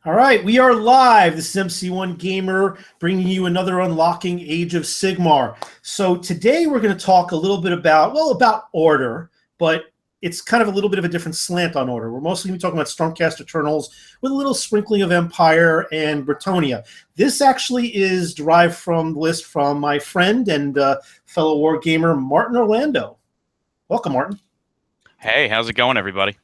All right, we are live. This is MC1 Gamer bringing you another Unlocking Age of Sigmar. So today we're going to talk a little bit about Order, but it's kind of a little bit of a different slant on Order. We're mostly going to be talking about Stormcast Eternals with a little sprinkling of Empire and Bretonnia. This actually is derived from the list from my friend and fellow war gamer, Martin Orlando. Welcome, Martin. Hey, how's it going, everybody?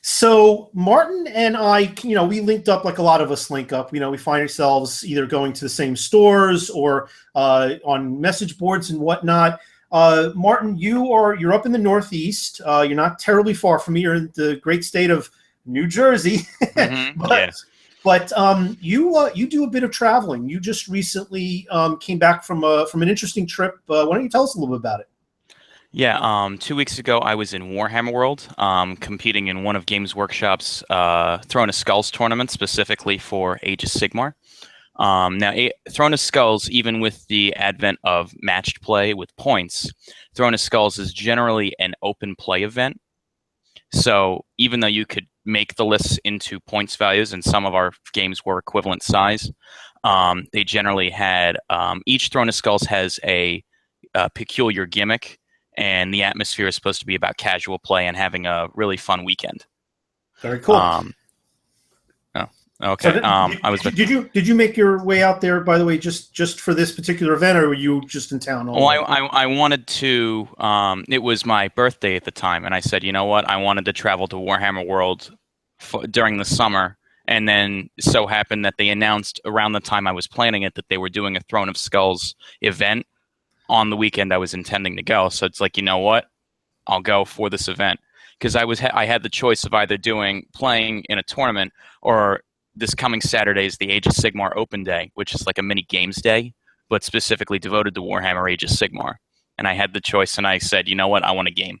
So Martin and I, we linked up like a lot of us link up. We find ourselves either going to the same stores or on message boards and whatnot. Martin, you're up in the Northeast. You're not terribly far from me. You're in the great state of New Jersey. Mm-hmm. But you do a bit of traveling. You just recently came back from an interesting trip. Why don't you tell us a little bit about it? Yeah, 2 weeks ago I was in Warhammer World, competing in one of Games Workshop's Throne of Skulls tournament, specifically for Age of Sigmar. Now, Throne of Skulls, even with the advent of matched play with points, Throne of Skulls is generally an open play event. So even though you could make the lists into points values, and some of our games were equivalent size, they generally had each Throne of Skulls has a peculiar gimmick. And the atmosphere is supposed to be about casual play and having a really fun weekend. Very cool. Okay. So did you make your way out there, by the way, just for this particular event, or were you just in town? I wanted to. It was my birthday at the time, and I said, you know what? I wanted to travel to Warhammer World during the summer, and then so happened that they announced around the time I was planning it that they were doing a Throne of Skulls event on the weekend I was intending to go. So it's like, you know what? I'll go for this event. Because I had the choice of either playing in a tournament, or this coming Saturday is the Age of Sigmar Open Day, which is like a mini games day, but specifically devoted to Warhammer Age of Sigmar. And I had the choice, and I said, you know what? I want a game.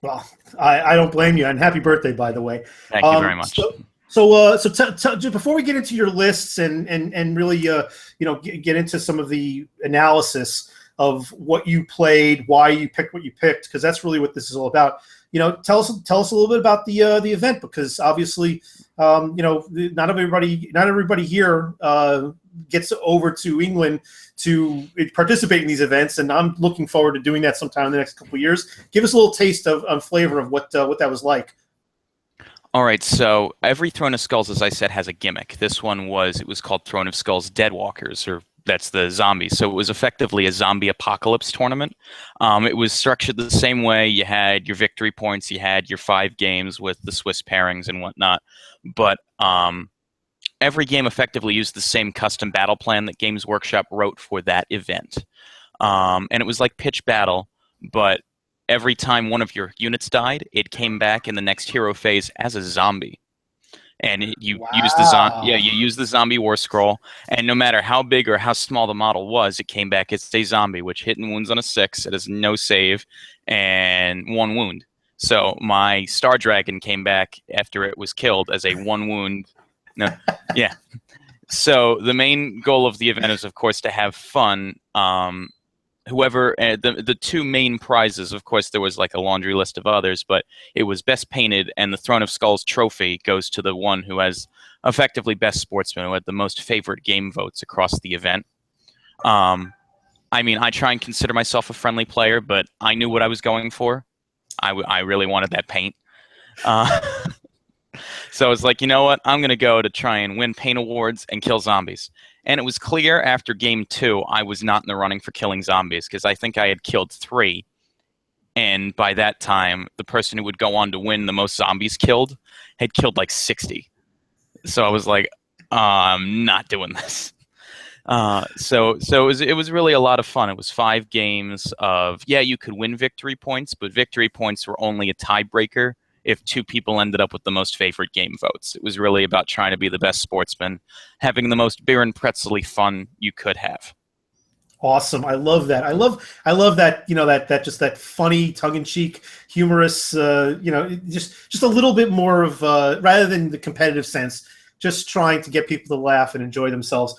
Well, I don't blame you, and happy birthday, by the way. Thank you very much. So before we get into your lists and really get into some of the analysis of what you played, why you picked what you picked, because that's really what this is all about. Tell us a little bit about the event, because obviously not everybody here gets over to England to participate in these events, and I'm looking forward to doing that sometime in the next couple of years. Give us a little taste of flavor of what that was like. All right, so every Throne of Skulls, as I said, has a gimmick. This one was called Throne of Skulls Deadwalkers, or that's the zombies. So it was effectively a zombie apocalypse tournament. It was structured the same way. You had your victory points, you had your 5 games with the Swiss pairings and whatnot. But every game effectively used the same custom battle plan that Games Workshop wrote for that event. And it was like pitch battle, but every time one of your units died, it came back in the next hero phase as a zombie. And you use the zombie war scroll, and no matter how big or how small the model was, it came back as a zombie, which hit and wounds on a 6. It has no save and 1 wound. So my Star Dragon came back after it was killed as a 1 wound. No, yeah. So the main goal of the event is, of course, to have fun. The 2 main prizes, of course, there was like a laundry list of others, but it was best painted, and the Throne of Skulls trophy goes to the one who has effectively best sportsman, who had the most favorite game votes across the event. I try and consider myself a friendly player, but I knew what I was going for. I really wanted that paint. So I was like, you know what? I'm going to go to try and win paint awards and kill zombies. And it was clear after game 2, I was not in the running for killing zombies, because I think I had killed 3. And by that time, the person who would go on to win the most zombies killed had killed like 60. So I was like, I'm not doing this. So it was really a lot of fun. It was 5 games of, you could win victory points, but victory points were only a tiebreaker if 2 people ended up with the most favorite game votes. It was really about trying to be the best sportsman, having the most beer and pretzel-y fun you could have. Awesome. I love that. I love that, that just that funny, tongue-in-cheek, humorous, just a little bit more of, rather than the competitive sense, just trying to get people to laugh and enjoy themselves.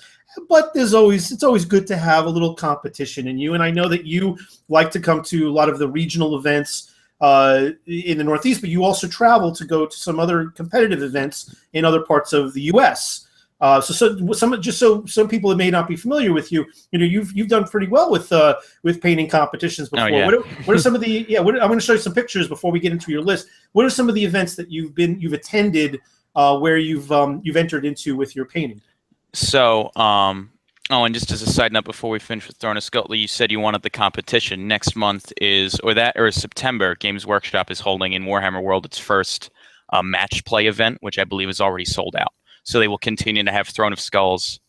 But it's always good to have a little competition in you. And I know that you like to come to a lot of the regional events in the Northeast, but you also travel to go to some other competitive events in other parts of the U.S. So some people that may not be familiar with you, you've done pretty well with painting competitions before. Oh, yeah. What are some of the I'm going to show you some pictures before we get into your list. What are some of the events that you've attended where you've entered into with your painting? So, and just as a side note before we finish with Throne of Skull, you said you wanted the competition. Next month or September, Games Workshop is holding in Warhammer World its first match play event, which I believe is already sold out. So they will continue to have Throne of Skulls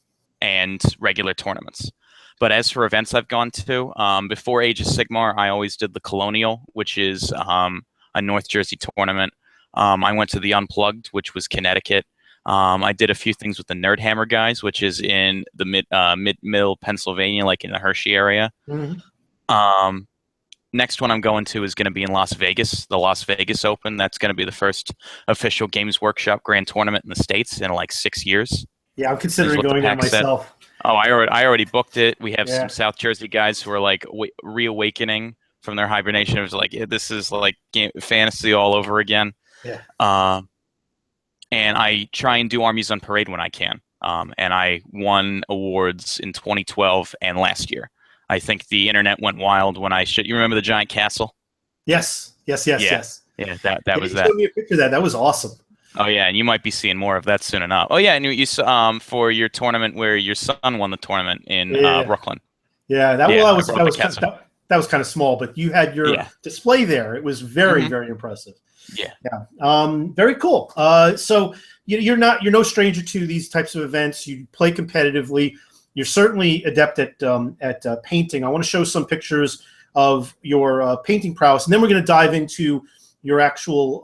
and regular tournaments. But as for events I've gone to, before Age of Sigmar, I always did the Colonial, which is a North Jersey tournament. I went to the Unplugged, which was Connecticut. I did a few things with the Nerdhammer guys, which is in the mid-middle Pennsylvania, like in the Hershey area. Mm-hmm. Next one I'm going to is going to be in Las Vegas, the Las Vegas Open. That's going to be the first official Games Workshop Grand Tournament in the States in like 6 years. Yeah, I'm considering going there myself. Oh, I already booked it. We have some South Jersey guys who are like reawakening from their hibernation. It was like, this is like fantasy all over again. Yeah. And I try and do Armies on Parade when I can. And I won awards in 2012 and last year. I think the internet went wild when you remember the giant castle? Yes. Yeah, that was that. You showed me a picture of that. That was awesome. Oh yeah, and you might be seeing more of that soon enough. Oh yeah, and you for your tournament where your son won the tournament in Brooklyn. Yeah, that was kind of small, but you had your display there. It was very very impressive. Yeah. Very cool. So you're no stranger to these types of events. You play competitively. You're certainly adept at painting. I want to show some pictures of your painting prowess, and then we're going to dive into your actual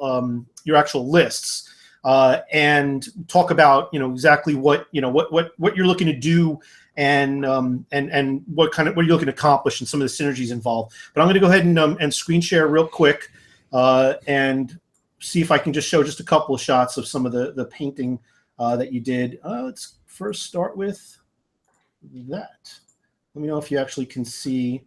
lists and talk about exactly what you're looking to do and what you're looking to accomplish and some of the synergies involved. But I'm going to go ahead and screen share real quick and see if I can just show just a couple of shots of some of the painting that you did. Let's first start with that. Let me know if you actually can see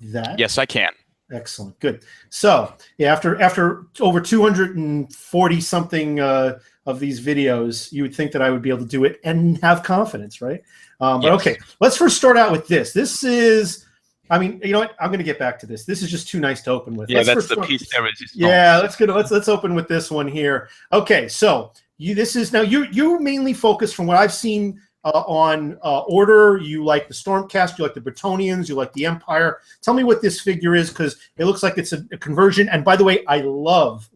that. Yes, I can. Excellent. Good. So yeah, after over 240 something of these videos, you would think that I would be able to do it and have confidence, right? But okay, let's first start out with this. This is, I mean, you know what? I'm going to get back to this. This is just too nice to open with. Yeah, that's the piece there. Yeah, let's open with this one here. Okay, so you mainly focus from what I've seen on Order. You like the Stormcast, you like the Bretonnians, you like the Empire. Tell me what this figure is, because it looks like it's a conversion. And by the way, I love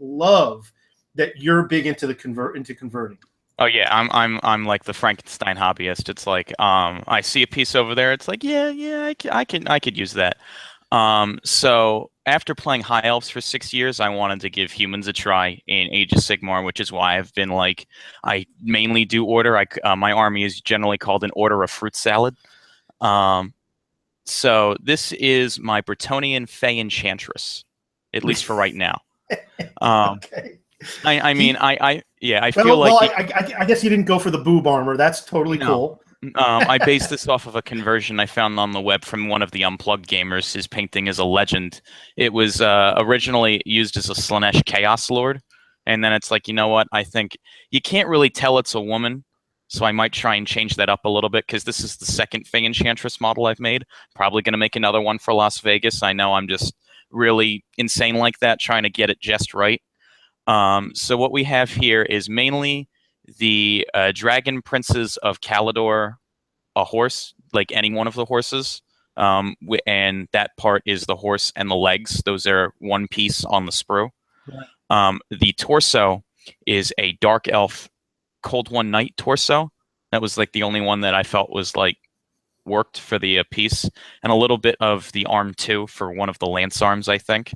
that you're big into converting. Oh yeah, I'm like the Frankenstein hobbyist. It's like I see a piece over there. It's like I could use that. So after playing High Elves for 6 years, I wanted to give humans a try in Age of Sigmar, which is why I've been like, I mainly do Order. My army is generally called an Order of Fruit Salad. So this is my Bretonnian Fae Chantress, at least for right now. Okay. I guess you didn't go for the boob armor. That's totally cool. I based this off of a conversion I found on the web from one of the Unplugged gamers. His painting is a legend. It was originally used as a Slanesh Chaos Lord, and then it's like, you know what? I think you can't really tell it's a woman, so I might try and change that up a little bit, because this is the second Fae Chantress model I've made. Probably going to make another one for Las Vegas. I know I'm just really insane like that, trying to get it just right. So what we have here is mainly the Dragon Princes of Calidor, a horse, like any one of the horses. And that part is the horse and the legs. Those are one piece on the sprue. Right. The torso is a Dark Elf Cold One Knight torso. That was like the only one that I felt was like worked for the piece. And a little bit of the arm too for one of the lance arms, I think.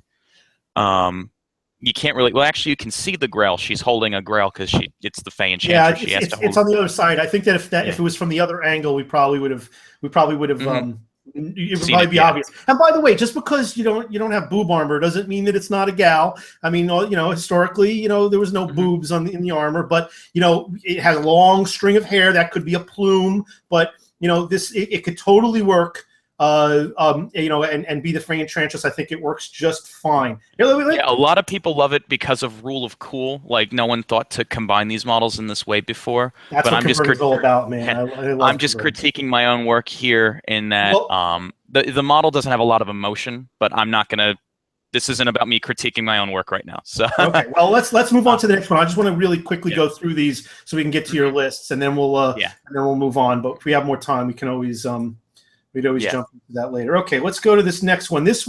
You can't really. Well, actually, you can see the Grail. She's holding a Grail because it's the Fae Chantress. Yeah, it's on the other side. I think that if it was from the other angle, we probably would have. Mm-hmm. It would probably be obvious. And by the way, just because you don't have boob armor doesn't mean that it's not a gal. I mean, historically, there was no boobs in the armor, but it has a long string of hair that could be a plume. But it could totally work and be the Fae Chantress, I think it works just fine. Yeah, a lot of people love it because of rule of cool. Like, no one thought to combine these models in this way before. That's but what I'm just Converter's all about, man. I love I'm just Converter. critiquing my own work here in that the model doesn't have a lot of emotion, but I'm not gonna. This isn't about me critiquing my own work right now. So okay, well let's move on to the next one. I just want to really quickly go through these so we can get to your lists, and then we'll move on. But if we have more time, we can always we'd always jump into that later. Okay, let's go to this next one. This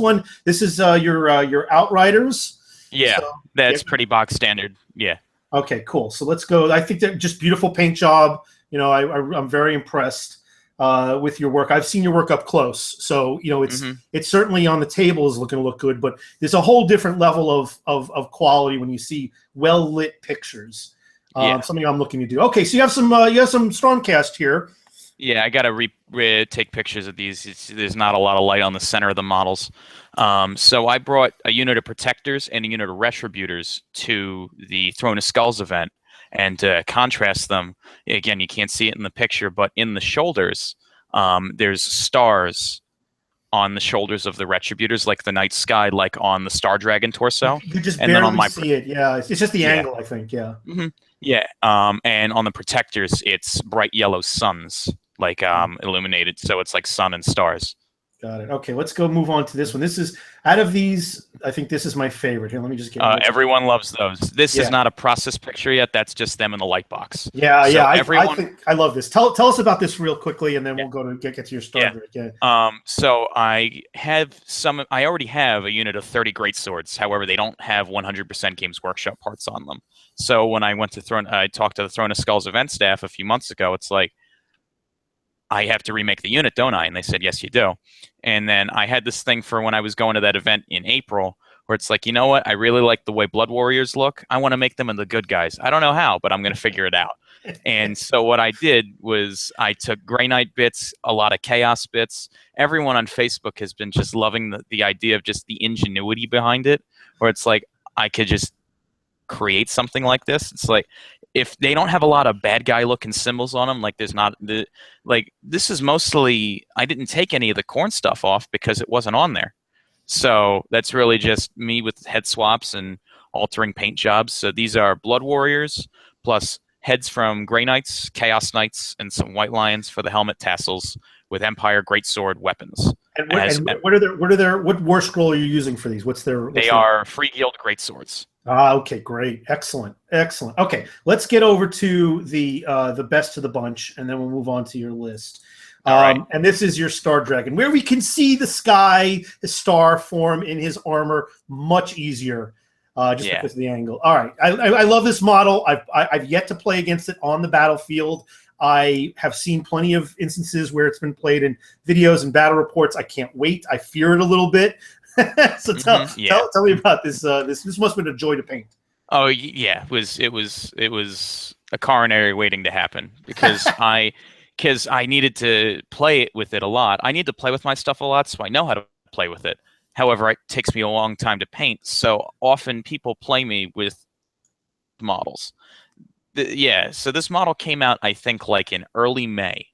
is your Outriders. Yeah, so, that's pretty box standard. Yeah. Okay, cool. So let's go. I think they're just beautiful paint job. I'm very impressed with your work. I've seen your work up close, so it's certainly on the table is looking to look good. But there's a whole different level of quality when you see well lit pictures. Something I'm looking to do. Okay, so you have some Stormcast here. Yeah, I gotta take pictures of these. There's not a lot of light on the center of the models. So I brought a unit of Protectors and a unit of Retributors to the Throne of Skulls event, and to contrast them, again, you can't see it in the picture, but in the shoulders, there's stars on the shoulders of the Retributors, like the night sky, like on the Star Dragon torso. You just barely see it. Yeah, it's just the angle, I think. Yeah. Mm-hmm. Yeah. And on the Protectors, it's bright yellow suns, like illuminated, so it's like sun and stars. Got it. Okay, let's go move on to this one. This is, out of these, I think this is my favorite. Here, let me just get everyone loves those. This is not a process picture yet. That's just them in the light box. Yeah, so I think I love this. Tell us about this real quickly, and then we'll go to get to your story. So I already have a unit of 30 greatswords. However, they don't have 100% Games Workshop parts on them. So when I talked to the Throne of Skulls event staff a few months ago, it's like, I have to remake the unit, don't I? And they said, yes, you do. And then I had this thing for when I was going to that event in April, where it's like, you know what? I really like the way Blood Warriors look. I want to make them into good guys. I don't know how, but I'm going to figure it out. And so what I did was I took Grey Knight bits, a lot of Chaos bits. Everyone on Facebook has been just loving the idea of just the ingenuity behind it, where it's like, I could just create something like this. It's like, if they don't have a lot of bad guy looking symbols on them, like this is mostly, I didn't take any of the corn stuff off because it wasn't on there. So that's really just me with head swaps and altering paint jobs. So these are Blood Warriors plus heads from Grey Knights, Chaos Knights, and some White Lions for the helmet tassels with Empire Greatsword weapons. And what war scroll are you using for these? They are Free Guild Greatswords. Okay, great. Excellent. Okay, let's get over to the best of the bunch, and then we'll move on to your list. All right. And this is your Star Dragon, where we can see the sky, the star form in his armor much easier, because of the angle. All right, I love this model. I've yet to play against it on the battlefield. I have seen plenty of instances where it's been played in videos and battle reports. I can't wait. I fear it a little bit. So tell me about this. This must have been a joy to paint. Oh yeah, it was a coronary waiting to happen because I needed to play with it a lot. I need to play with my stuff a lot, so I know how to play with it. However, it takes me a long time to paint. So often people play me with models. So this model came out, I think, like in early May.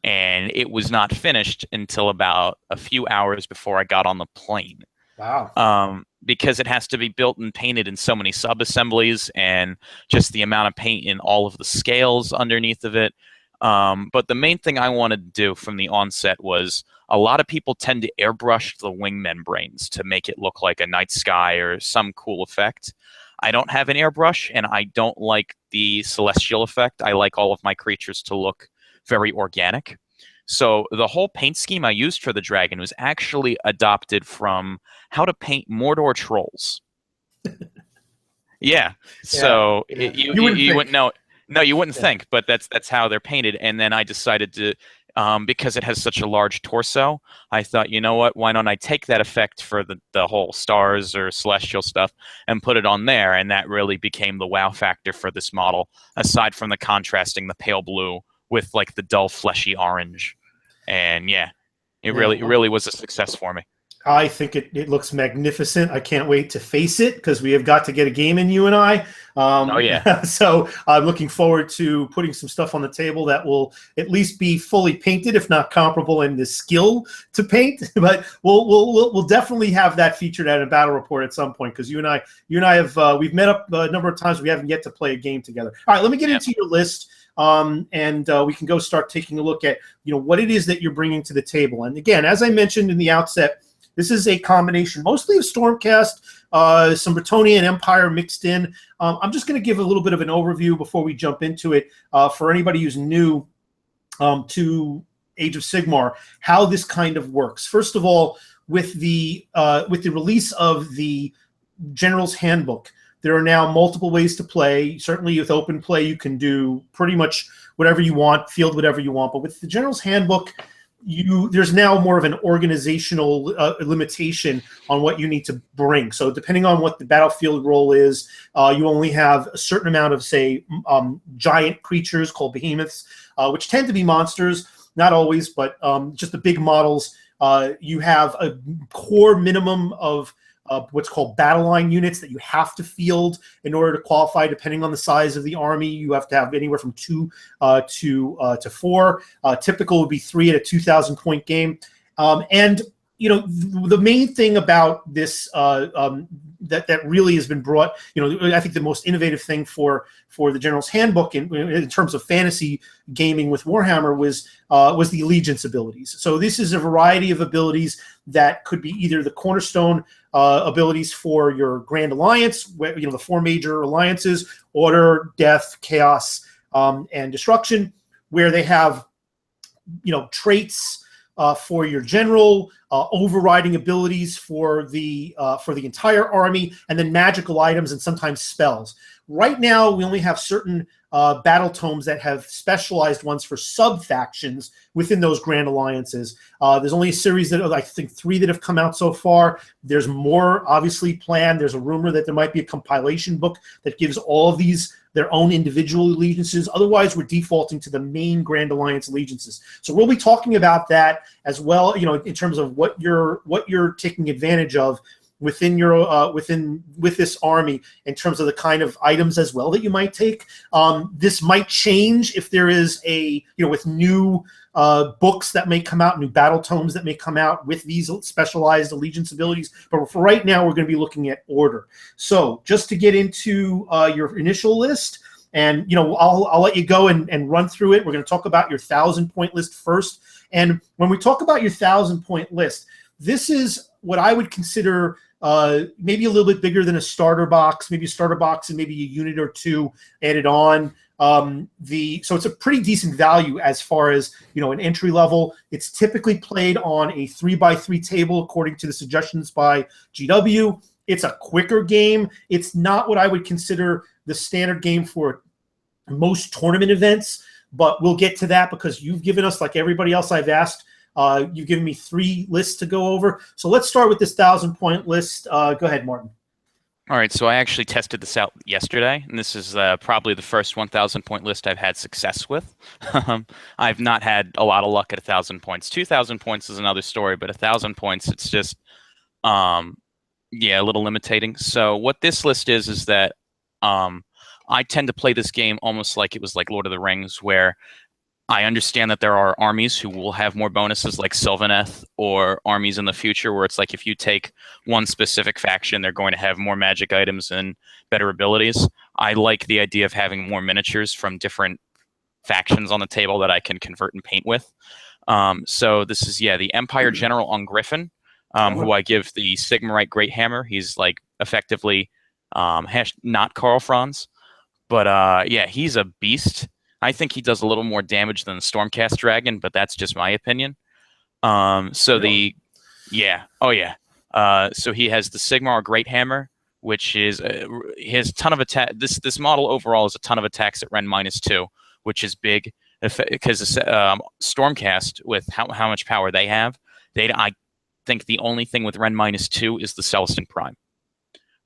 And it was not finished until about a few hours before I got on the plane. Wow. Because it has to be built and painted in so many sub-assemblies and just the amount of paint in all of the scales underneath of it. But the main thing I wanted to do from the onset was a lot of people tend to airbrush the wing membranes to make it look like a night sky or some cool effect. I don't have an airbrush, and I don't like the celestial effect. I like all of my creatures to look very organic. So the whole paint scheme I used for the dragon was actually adopted from how to paint Mordor trolls. Yeah. So you wouldn't know. No, you wouldn't think, but that's how they're painted. And then I decided to, because it has such a large torso, I thought, you know what? Why don't I take that effect for the whole stars or celestial stuff and put it on there? And that really became the wow factor for this model, aside from the contrasting the pale blue with like the dull fleshy orange. And it really was a success for me. I think it looks magnificent. I can't wait to face it because we have got to get a game in, you and I. Oh yeah. So I'm looking forward to putting some stuff on the table that will at least be fully painted, if not comparable in the skill to paint. But we'll definitely have that featured at a battle report at some point because you and I have we've met up a number of times. We haven't yet to play a game together. All right, let me get into your list. And we can go start taking a look at what it is that you're bringing to the table. And again, as I mentioned in the outset, this is a combination mostly of Stormcast, some Bretonnia and Empire mixed in. I'm just going to give a little bit of an overview before we jump into it for anybody who's new to Age of Sigmar, how this kind of works. First of all, with the release of the General's Handbook, there are now multiple ways to play. Certainly with open play, you can do pretty much whatever you want, field whatever you want. But with the General's Handbook, there's now more of an organizational limitation on what you need to bring. So depending on what the battlefield role is, you only have a certain amount of, say, giant creatures called behemoths, which tend to be monsters, not always, but just the big models. You have a core minimum of what's called battle line units that you have to field in order to qualify. Depending on the size of the army, you have to have anywhere from 2 to 4. Typical would be 3 at a 2,000 point game. And the main thing about this that really has been brought, I think the most innovative thing for the General's Handbook in terms of fantasy gaming with Warhammer was the allegiance abilities. So this is a variety of abilities that could be either the cornerstone abilities for your Grand Alliance, where, the 4 major alliances: Order, Death, Chaos, and Destruction, where they have traits for your general, overriding abilities for the entire army, and then magical items and sometimes spells. Right now, we only have certain battle tomes that have specialized ones for sub-factions within those Grand Alliances. There's only a series that, I think, 3 that have come out so far. There's more obviously planned. There's a rumor that there might be a compilation book that gives all of these their own individual allegiances. Otherwise, we're defaulting to the main Grand Alliance allegiances. So we'll be talking about that as well, in terms of what you're taking advantage of within your with this army in terms of the kind of items as well that you might take. This might change if there is with new books that may come out, new battle tomes that may come out with these specialized allegiance abilities. But for right now, we're going to be looking at order. So just to get into your initial list, and I'll let you go and run through it. We're going to talk about your 1,000-point list first. And when we talk about your 1,000-point list, this is what I would consider maybe a little bit bigger than a starter box, maybe a starter box and maybe a unit or 2 added on. So it's a pretty decent value as far as an entry level. It's typically played on a 3x3 table according to the suggestions by GW. It's a quicker game. It's not what I would consider the standard game for most tournament events, but we'll get to that because you've given us, like everybody else I've asked, you've given me 3 lists to go over. So let's start with this 1,000-point list. Go ahead, Martin. All right, so I actually tested this out yesterday, and this is probably the first 1,000-point list I've had success with. I've not had a lot of luck at 1,000 points. 2,000 points is another story, but 1,000 points, it's just, a little limiting. So what this list is that I tend to play this game almost like it was like Lord of the Rings, where I understand that there are armies who will have more bonuses like Sylvaneth, or armies in the future where it's like if you take one specific faction, they're going to have more magic items and better abilities. I like the idea of having more miniatures from different factions on the table that I can convert and paint with. So this is, the Empire General on Griffin, who I give the Sigmarite Great Hammer. He's like effectively not Karl Franz, but he's a beast. I think he does a little more damage than the Stormcast Dragon, but that's just my opinion. So he has the Sigmar Great Hammer, which is his ton of attack. This model overall is a ton of attacks at Ren -2, which is big because Stormcast, with how much power they have, I think the only thing with Ren -2 is the Sullustan Prime.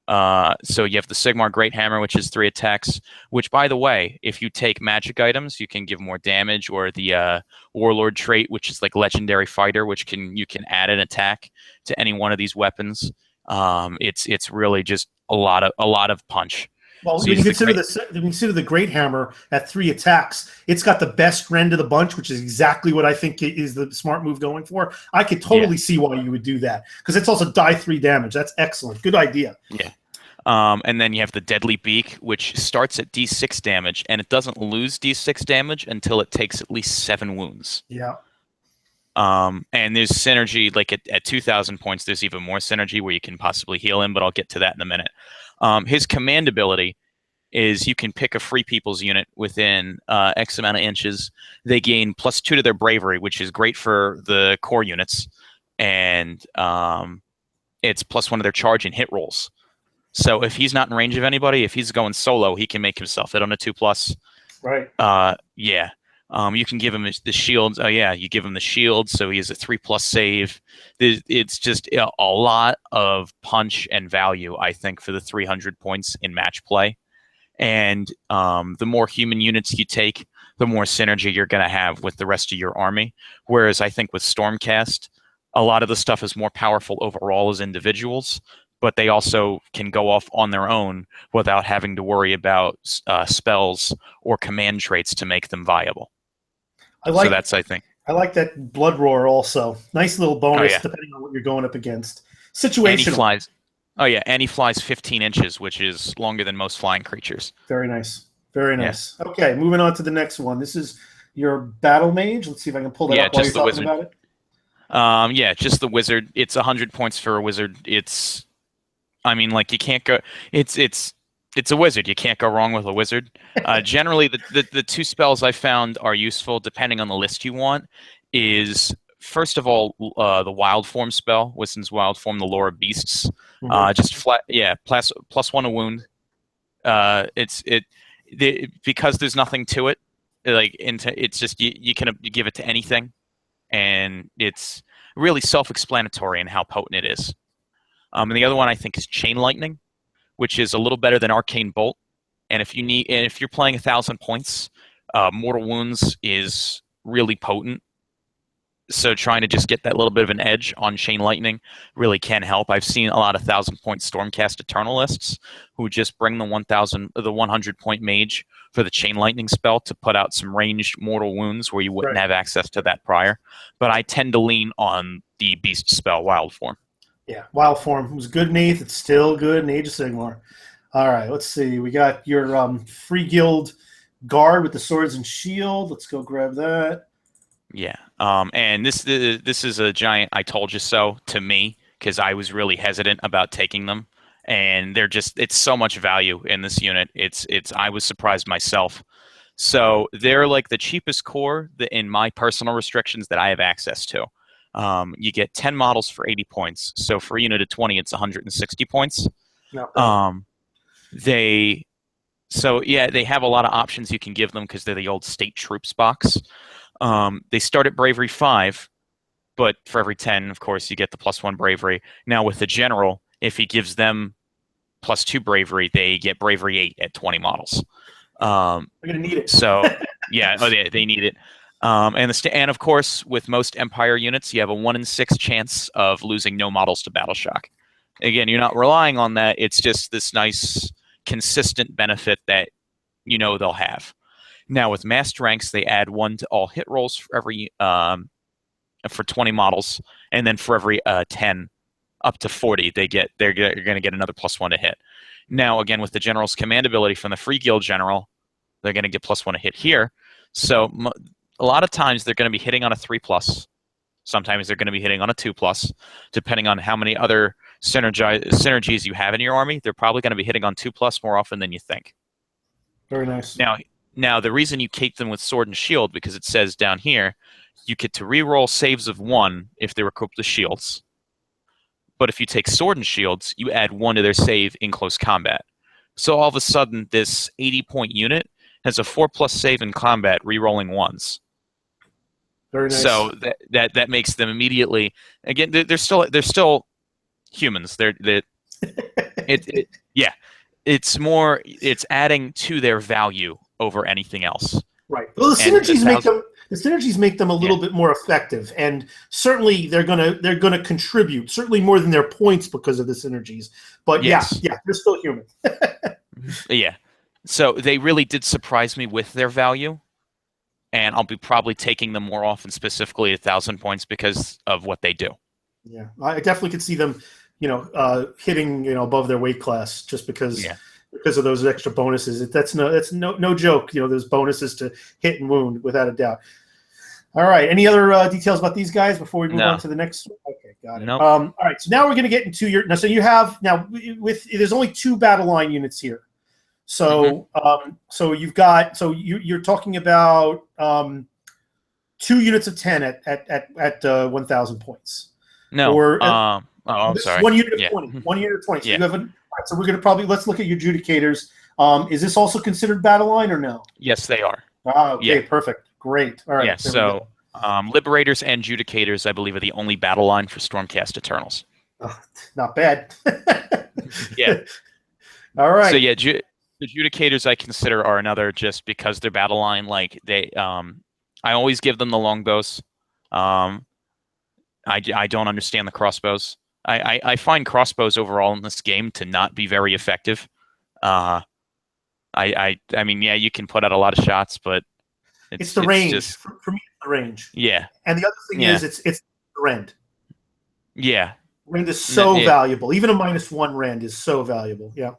So you have the Sigmar Great Hammer, which is 3 attacks. Which, by the way, if you take magic items, you can give more damage. Or the Warlord trait, which is like Legendary Fighter, which you can add an attack to any one of these weapons. It's really just a lot of punch. Well, So when you he's the consider great. when you consider the Great Hammer at 3 attacks, it's got the best rend of the bunch, which is exactly what I think is the smart move going for. I could totally see why you would do that because it's also die 3 damage. That's excellent. Good idea. Yeah. And then you have the Deadly Beak, which starts at D6 damage, and it doesn't lose D6 damage until it takes at least 7 wounds. Yeah. And there's synergy, like at 2,000 points, there's even more synergy where you can possibly heal him, but I'll get to that in a minute. His command ability is you can pick a Free People's unit within X amount of inches. They gain +2 to their bravery, which is great for the core units, and it's +1 to their charge and hit rolls. So if he's not in range of anybody, if he's going solo, he can make himself hit on a 2+. Right. Yeah. You can give him the shields. Oh yeah, you give him the shield, so he has a 3+ save. It's just a lot of punch and value, I think, for the 300 points in match play. And the more human units you take, the more synergy you're going to have with the rest of your army. Whereas I think with Stormcast, a lot of the stuff is more powerful overall as individuals, but they also can go off on their own without having to worry about spells or command traits to make them viable. I like that Blood Roar also. Nice little bonus depending on what you're going up against. Situational. And he flies 15 inches, which is longer than most flying creatures. Very nice. Very nice. Yeah. Okay, moving on to the next one. This is your Battle Mage. Let's see if I can pull that up while you're talking about it. Just the Wizard. It's 100 points for a Wizard. You can't go. It's a Wizard. You can't go wrong with a Wizard. Generally, the 2 spells I found are useful depending on the list you want. Is first of all the Wild Form spell, Wiston's Wild Form, the Lore of Beasts. Mm-hmm. Just flat, +1 a wound. Because there's nothing to it. It's just you can give it to anything, and it's really self-explanatory in how potent it is. And the other one I think is Chain Lightning, which is a little better than Arcane Bolt. And if you're playing 1,000 points, Mortal Wounds is really potent. So trying to just get that little bit of an edge on Chain Lightning really can help. I've seen a lot of 1,000-point Stormcast Eternalists who just bring the 100-point mage for the Chain Lightning spell to put out some ranged Mortal Wounds where you wouldn't have access to that prior. But I tend to lean on the Beast spell, Wild Form. Yeah, Wild Form was good in 8th. It's still good in Age of Sigmar. All right, let's see. We got your Free Guild Guard with the Swords and Shield. Let's go grab that. Yeah, and this is a giant I told you so to me because I was really hesitant about taking them, and it's so much value in this unit. I was surprised myself. So they're like the cheapest core in my personal restrictions that I have access to. You get 10 models for 80 points. So for a unit of 20, it's 160 points. They have a lot of options you can give them because they're the old State Troops box. They start at Bravery 5, but for every 10, of course, you get the +1 Bravery. Now with the General, if he gives them +2 Bravery, they get Bravery 8 at 20 models. They're going to need it. So, they need it. And of course, with most Empire units, you have a 1 in 6 chance of losing no models to Battle Shock. Again, you're not relying on that. It's just this nice, consistent benefit that they'll have. Now, with Massed Ranks, they add 1 to all hit rolls for every for 20 models, and then for every 10 up to 40, you're going to get another +1 to hit. Now, again, with the General's command ability from the Free Guild General, they're going to get +1 to hit here. So a lot of times they're going to be hitting on a 3+. Sometimes they're going to be hitting on a 2+, depending on how many other synergies you have in your army. They're probably going to be hitting on 2+ more often than you think. Very nice. Now the reason you keep them with Sword and Shield, because it says down here, you get to reroll saves of 1 if they're equipped with shields. But if you take Sword and Shields, you add 1 to their save in close combat. So all of a sudden, this 80-point unit has a 4+ save in combat, rerolling 1s. Very nice. So that makes them immediately, again, they're still humans. Yeah, it's adding to their value over anything else. Right. Well, the And synergies make them a little bit more effective, and certainly they're gonna contribute certainly more than their points because of the synergies. But yes. yeah, they're still human. Yeah. So they really did surprise me with their value, and I'll be probably taking them more often, specifically 1,000 points because of what they do. Yeah, I definitely could see them, hitting above their weight class just because of those extra bonuses. That's no joke. Those bonuses to hit and wound without a doubt. All right. Any other details about these guys before we move on to the next one? Okay, got it. Nope. All right. So now we're going to get into your. So you have now there's only 2 battle line units here. So so you're talking about 2 units of 10 at 1,000 points. No. Or I'm sorry. 1 unit of 20. 1 unit of 20. So you have so we're going to let's look at your adjudicators. Is this also considered battle line or no? Yes, they are. Okay, perfect. Great. All right. Yeah, so Liberators and Adjudicators, I believe, are the only battle line for Stormcast Eternals. Not bad. Yeah. All right. So yeah, Adjudicators I consider are another just because they're battle line. Like they, I always give them the longbows. I don't understand the crossbows. I find crossbows overall in this game to not be very effective. I mean, yeah, you can put out a lot of shots, but it's the range. For me, it's the range. Yeah. And the other thing is it's the rend. Yeah. Rend is so valuable. Even a -1 rend is so valuable. Yeah.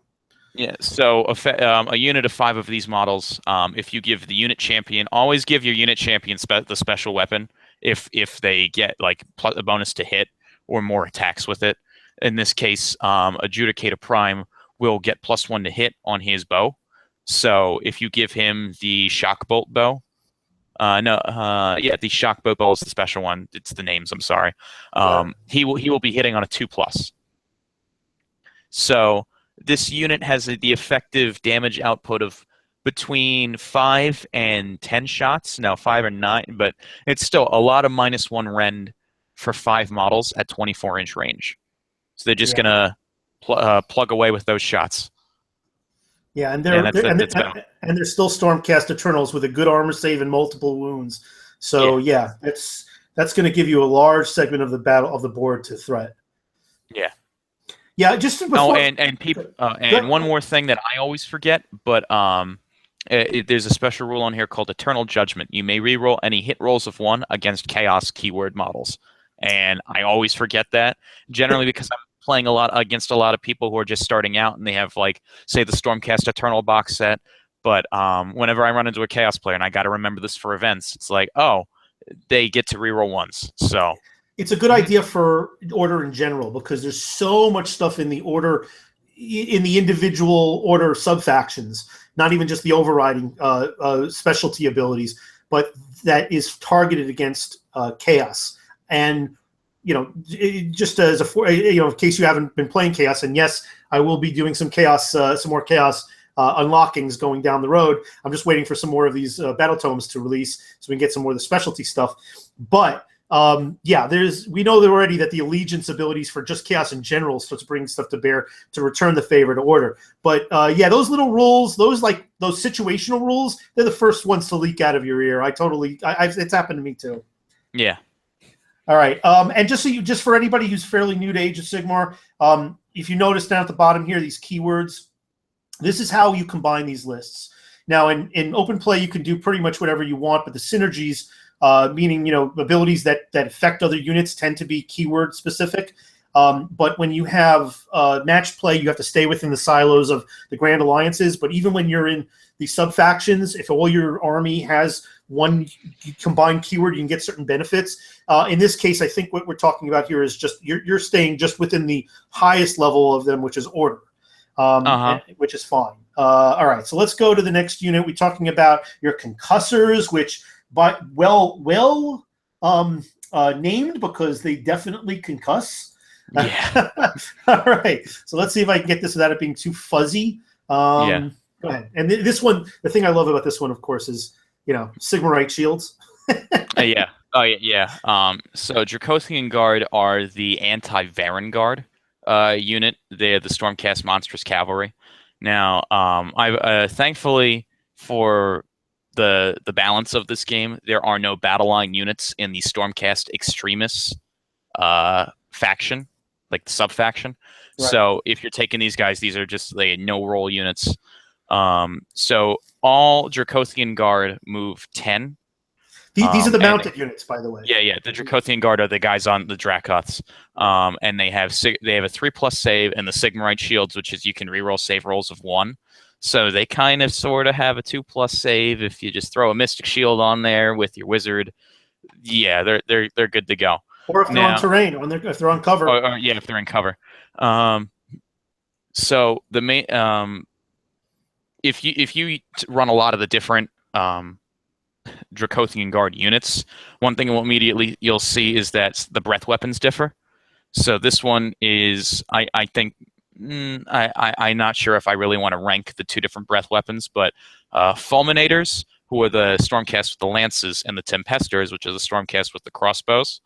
Yeah. So a unit of 5 of these models, if you give the unit champion, always give your unit champion the special weapon if they get like a bonus to hit or more attacks with it. In this case, Adjudicator Prime will get +1 to hit on his bow. So if you give him the shock bolt bow, the shock bolt bow is the special one. It's the names. I'm sorry. He will be hitting on a 2+. So this unit has the effective damage output of between 5 and 10 shots. No, 5 or 9, but it's still a lot of -1 rend for 5 models at 24-inch range. So they're just gonna plug away with those shots. Yeah, and they're still Stormcast Eternals with a good armor save and multiple wounds. So that's going to give you a large segment of the board to threat. Yeah. Yeah, just before. And one more thing that I always forget, but there's a special rule on here called Eternal Judgment. You may reroll any hit rolls of 1 against Chaos keyword models, and I always forget that. Generally, because I'm playing against a lot of people who are just starting out and they have, like, say, the Stormcast Eternal box set. But whenever I run into a Chaos player and I got to remember this for events, it's like, oh, they get to reroll 1s. So it's a good idea for Order in general because there's so much stuff in the Order, in the individual Order sub-factions, not even just the overriding specialty abilities, but that is targeted against Chaos. And just as in case you haven't been playing Chaos, and yes, I will be doing some Chaos, some more Chaos unlockings going down the road. I'm just waiting for some more of these battle tomes to release so we can get some more of the specialty stuff. But we know already that the allegiance abilities for just Chaos in general starts bringing stuff to bear to return the favor to Order. But those little rules, those situational rules, they're the first ones to leak out of your ear. It's happened to me too. Yeah. All right, and just for anybody who's fairly new to Age of Sigmar, if you notice down at the bottom here, these keywords, this is how you combine these lists. Now, in open play, you can do pretty much whatever you want, but the synergies, meaning abilities that affect other units, tend to be keyword specific. But when you have match play, you have to stay within the silos of the Grand Alliances. But even when you're in the sub-factions, if all your army has one combined keyword, you can get certain benefits. In this case, I think what we're talking about here is just you're staying just within the highest level of them, which is Order, which is fine. All right, so let's go to the next unit. We're talking about your concussors, which named because they definitely concuss. Yeah. All right, so let's see if I can get this without it being too fuzzy. Go ahead. And this one, the thing I love about this one, of course, is Sigmarite shields. So Draconian Guard are the anti-Varen Guard. unit. They're the Stormcast Monstrous Cavalry. Now, I thankfully for the balance of this game, there are no battle line units in the Stormcast Extremis faction, like the sub faction. Right. So if you're taking these guys, these are just no roll units. So all Draconian Guard move 10. These are the mounted units, by the way. Yeah. The Draconian Guard are the guys on the Dracoths, and they have a 3+ save, and the Sigmarite shields, which is you can reroll save rolls of 1. So they kind of sort of have a 2+ save if you just throw a Mystic Shield on there with your Wizard. Yeah, they're good to go. Or if they're on terrain, if they're on cover. If they're in cover. So the main if you run a lot of the different Draconian Guard units, one thing immediately you'll see is that the breath weapons differ. So this one is, I think, I'm not sure if I really want to rank the two different breath weapons, but Fulminators, who are the Stormcast with the lances, and the Tempestors, which is the Stormcast with the crossbows,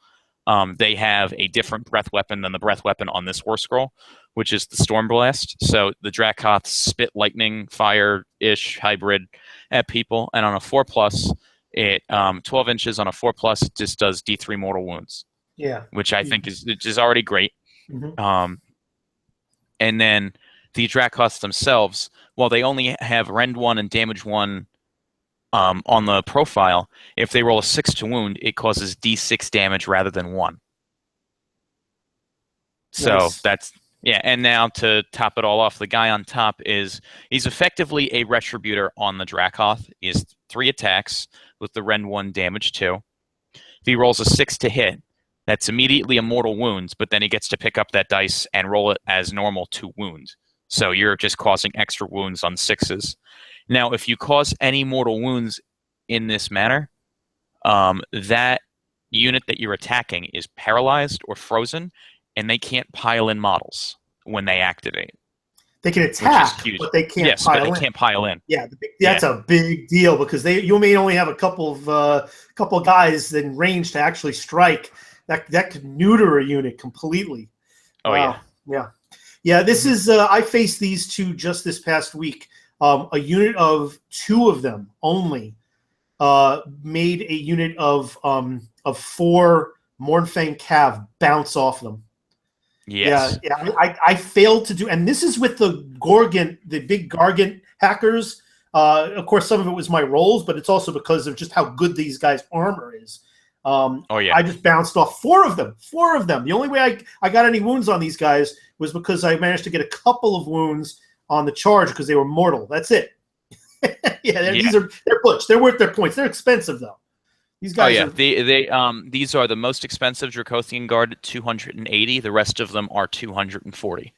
they have a different breath weapon than the breath weapon on this War Scroll, which is the Stormblast. So the Dracoths spit lightning, fire-ish hybrid at people, and on a 4+, it 12 inches on a 4+, it just does D3 mortal wounds. Yeah, which I think is already great. Mm-hmm. And then the Dracoths themselves, while they only have Rend 1 and Damage 1 on the profile, if they roll a 6 to wound, it causes D6 damage rather than 1. So that's and now to top it all off, the guy on top he's effectively a Retributor on the Dracoth. He has 3 attacks with the Rend 1 damage 2. If he rolls a 6 to hit, that's immediately a mortal wound, but then he gets to pick up that dice and roll it as normal to wound. So you're just causing extra wounds on 6s. Now, if you cause any mortal wounds in this manner, that unit that you're attacking is paralyzed or frozen, and they can't pile in models when they activate. They can attack, but they can't pile in. But they can't pile in. Yeah, that's a big deal because you may only have a couple of guys in range to actually strike. That could neuter a unit completely. Oh, wow. Yeah. This is I faced these two just this past week. A unit of 2 of them only made a unit of 4 Mournfang Cav bounce off them. Yes. Yeah. I failed to do, and this is with the big Gargant hackers. Of course, some of it was my rolls, but it's also because of just how good these guys' armor is. I just bounced off 4 of them. 4 of them. The only way I got any wounds on these guys was because I managed to get a couple of wounds on the charge because they were mortal. That's it. They're butch. They're worth their points. They're expensive though. These guys. These are the most expensive Draconian Guard at 280. The rest of them are 240.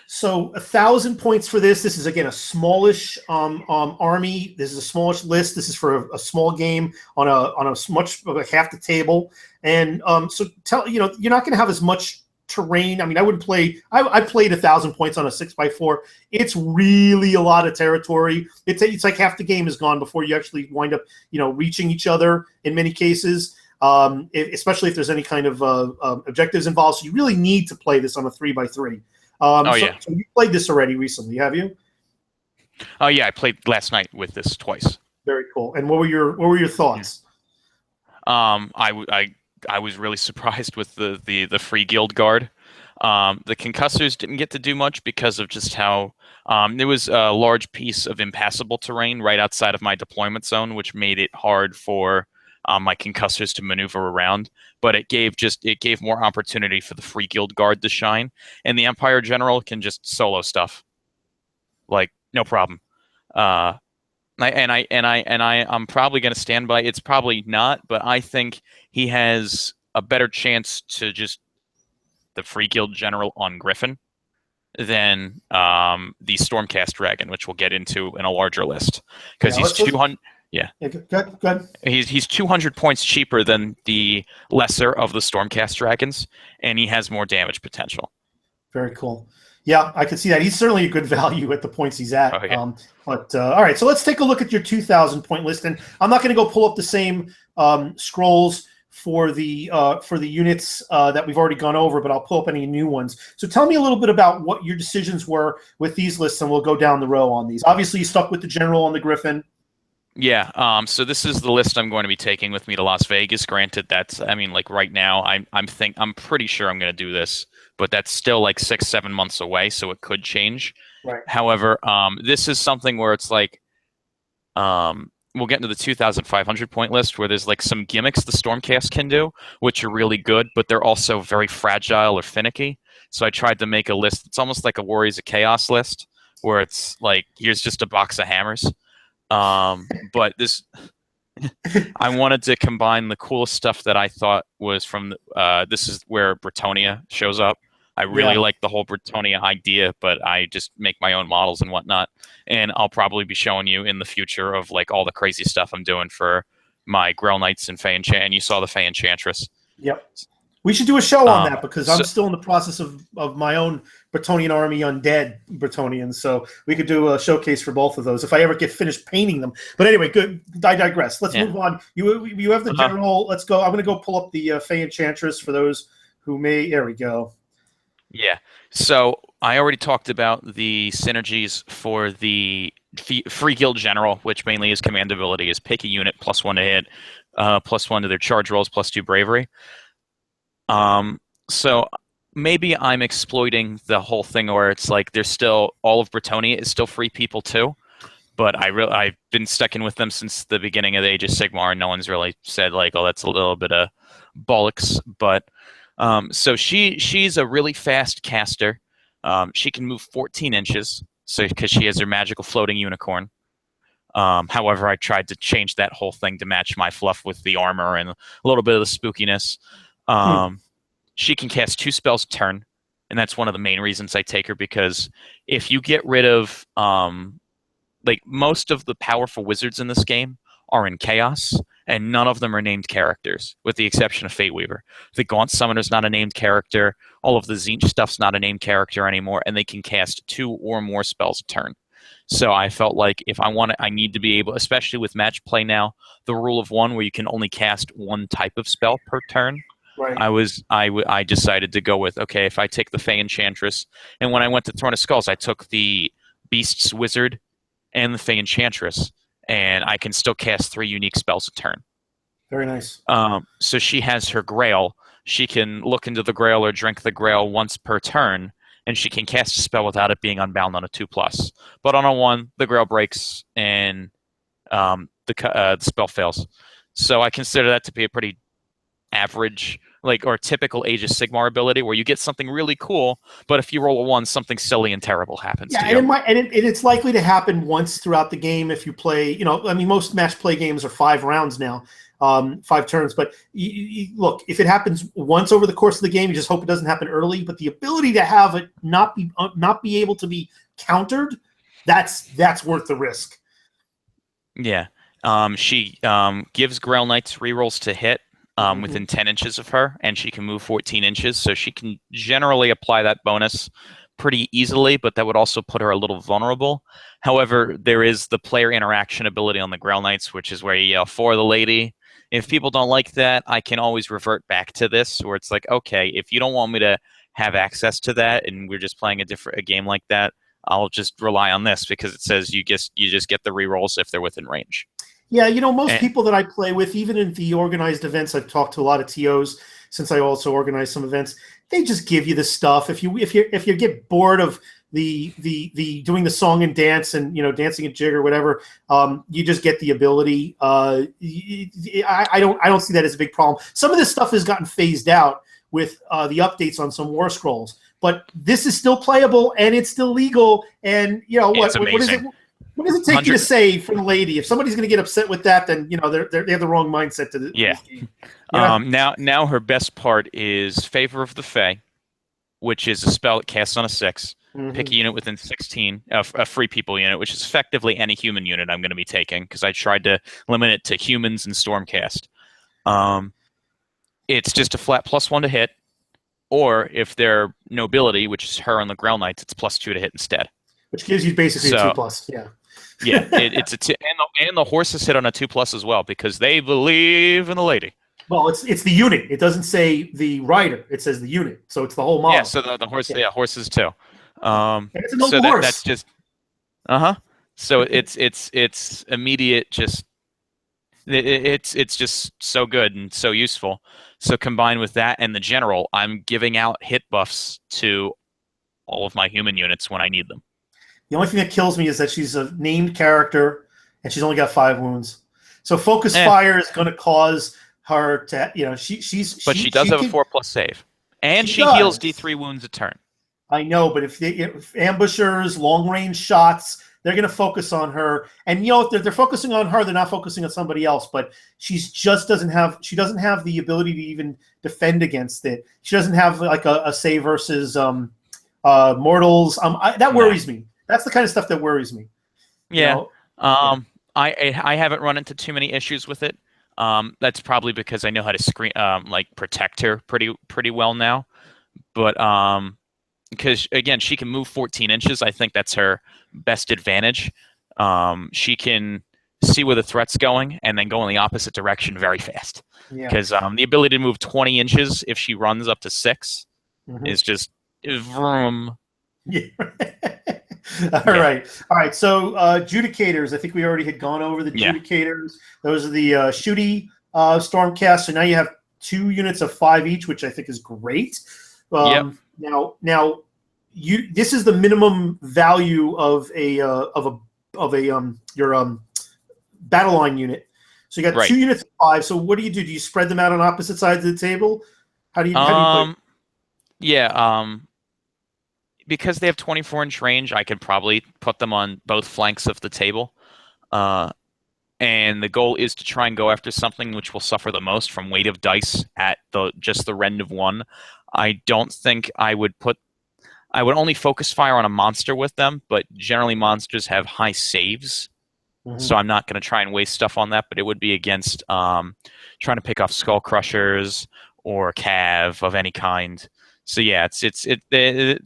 So 1,000 points for this. This is again a smallish army. This is a smallish list. This is for a small game on a much like half the table. And so you're not going to have as much terrain. I mean, I wouldn't play. I played 1,000 points on a 6x4. It's really a lot of territory. It's like half the game is gone before you actually wind up reaching each other in many cases. Especially if there's any kind of objectives involved. So you really need to play this on a 3x3. So you played this already recently, have you? Oh yeah, I played last night with this twice. Very cool. And what were your thoughts? I was really surprised with the Free Guild Guard. The concussors didn't get to do much because of just how there was a large piece of impassable terrain right outside of my deployment zone, which made it hard for my concussors to maneuver around. But it gave more opportunity for the Free Guild Guard to shine, and the Empire General can just solo stuff, like no problem. I'm probably going to stand by. It's probably not, but I think he has a better chance to just the Free Guild General on Griffin than the Stormcast Dragon, which we'll get into in a larger list because he's 200. Yeah. Good. He's 200 points cheaper than the lesser of the Stormcast Dragons, and he has more damage potential. Very cool. Yeah, I can see that. He's certainly a good value at the points he's at. Oh, yeah. All right, so let's take a look at your 2,000 point list. And I'm not going to go pull up the same scrolls for the units that we've already gone over, but I'll pull up any new ones. So tell me a little bit about what your decisions were with these lists, and we'll go down the row on these. Obviously, you stuck with the general on the Griffin. Yeah. So this is the list I'm going to be taking with me to Las Vegas. Granted, that's like right now, I'm pretty sure I'm going to do this, but that's still like 6-7 months away, so it could change. Right. However, this is something where it's like, we'll get into the 2,500 point list where there's like some gimmicks the Stormcast can do, which are really good, but they're also very fragile or finicky. So I tried to make a list. It's almost like a Warriors of Chaos list, where it's like, here's just a box of hammers. But this, I wanted to combine the coolest stuff that I thought was from, this is where Bretonnia shows up. I really like the whole Bretonnia idea, but I just make my own models and whatnot. And I'll probably be showing you in the future of like all the crazy stuff I'm doing for my Grail Knights and Fae and you saw the Fae Chantress. Yep. We should do a show on that because I'm still in the process of my own Bretonnian army undead Bretonians. So we could do a showcase for both of those if I ever get finished painting them. But anyway, good. I digress. Let's move on. You have the general. Let's go. I'm going to go pull up the Fae Chantress for those who may. There we go. Yeah. So I already talked about the synergies for the Free Guild General, which mainly is command ability, is pick a unit, +1 to hit, +1 to their charge rolls, +2 bravery. So maybe I'm exploiting the whole thing where it's like there's still all of Bretonnia is still free people too, but I've been sticking with them since the beginning of the Age of Sigmar, and no one's really said like, oh, that's a little bit of bollocks. But so she's a really fast caster. She can move 14 inches, so because she has her magical floating unicorn. However, I tried to change that whole thing to match my fluff with the armor and a little bit of the spookiness. She can cast 2 spells a turn, and that's one of the main reasons I take her, because if you get rid of like most of the powerful wizards in this game are in Chaos, and none of them are named characters, with the exception of Fate Weaver. The Gaunt Summoner's not a named character. All of the Tzeentch stuff's not a named character anymore, and they can cast 2 or more spells a turn. So I felt like if I want to, I need to be able, especially with match play now, the rule of 1 where you can only cast 1 type of spell per turn. Right. I decided to go with, okay, if I take the Fae Chantress, and when I went to Throne of Skulls, I took the Beast's Wizard and the Fae Chantress, and I can still cast 3 unique spells a turn. Very nice. So she has her Grail. She can look into the Grail or drink the Grail once per turn, and she can cast a spell without it being unbound on a 2+. But on a 1, the Grail breaks, and the spell fails. So I consider that to be a pretty average, like, or typical Age of Sigmar ability, where you get something really cool, but if you roll a 1, something silly and terrible happens to you. And it's likely to happen once throughout the game if you play, most match play games are 5 rounds now, 5 turns. But look, if it happens once over the course of the game, you just hope it doesn't happen early. But the ability to have it not be able to be countered, that's worth the risk. Yeah. She gives Grail Knights rerolls to hit within 10 inches of her, and she can move 14 inches, so she can generally apply that bonus pretty easily, but that would also put her a little vulnerable. However, there is the player interaction ability on the Grail Knights, which is where you yell for the lady. If people don't like that, I can always revert back to this, where it's like, okay, if you don't want me to have access to that, and we're just playing a game like that, I'll just rely on this, because it says you just get the rerolls if they're within range. Yeah, most people that I play with, even in the organized events, I've talked to a lot of TOs since I also organize some events. They just give you the stuff. If you get bored of the doing the song and dance and dancing a jig or whatever, you just get the ability. I don't see that as a big problem. Some of this stuff has gotten phased out with the updates on some War Scrolls, but this is still playable and it's still legal. And what is it? What does it take you to say for the lady? If somebody's going to get upset with that, then they have the wrong mindset to this game. Yeah. Now her best part is Favor of the Fae, which is a spell that casts on a 6. Pick a unit within 16, a free people unit, which is effectively any human unit I'm going to be taking, because I tried to limit it to humans and Stormcast. It's just a flat +1 to hit, or if they're nobility, which is her on the Grail Knights, it's +2 to hit instead. Which gives you basically a 2+. Yeah. Yeah, it's and the horses hit on a 2+ as well, because they believe in the lady. Well, it's the unit. It doesn't say the rider. It says the unit. So it's the whole model. Yeah, so the horse, yeah, horses too. And it's a So noble horse. that's just So it's immediate. Just it's just so good and so useful. So combined with that and the general, I'm giving out hit buffs to all of my human units when I need them. The only thing that kills me is that she's a named character and she's only got 5 wounds. So focus fire is going to cause her to, But she does have a 4+ save, and she heals D3 wounds a turn. I know, but if ambushers, long range shots, they're going to focus on her, and if they're focusing on her, they're not focusing on somebody else. But she doesn't have the ability to even defend against it. She doesn't have like a save versus mortals. That worries me. That's the kind of stuff that worries me. Yeah. I haven't run into too many issues with it. That's probably because I know how to protect her pretty well now. But because again, she can move 14 inches. I think that's her best advantage. She can see where the threat's going and then go in the opposite direction very fast. Because the ability to move 20 inches if she runs up to 6 is just vroom. Yeah. All right. So Judicators, I think we already had gone over the Judicators. Those are the shooty Stormcast. So now you have 2 units of 5 each, which I think is great. Now this is the minimum value of your battle line unit. So you got 2 units of 5. So what do? Do you spread them out on opposite sides of the table? How do you put it? Because they have 24-inch range, I could probably put them on both flanks of the table. And the goal is to try and go after something which will suffer the most from weight of dice at just the rend of 1. I don't think I would only focus fire on a monster with them, but generally monsters have high saves. So I'm not going to try and waste stuff on that, but it would be against trying to pick off skull crushers or cav of any kind. So yeah, they're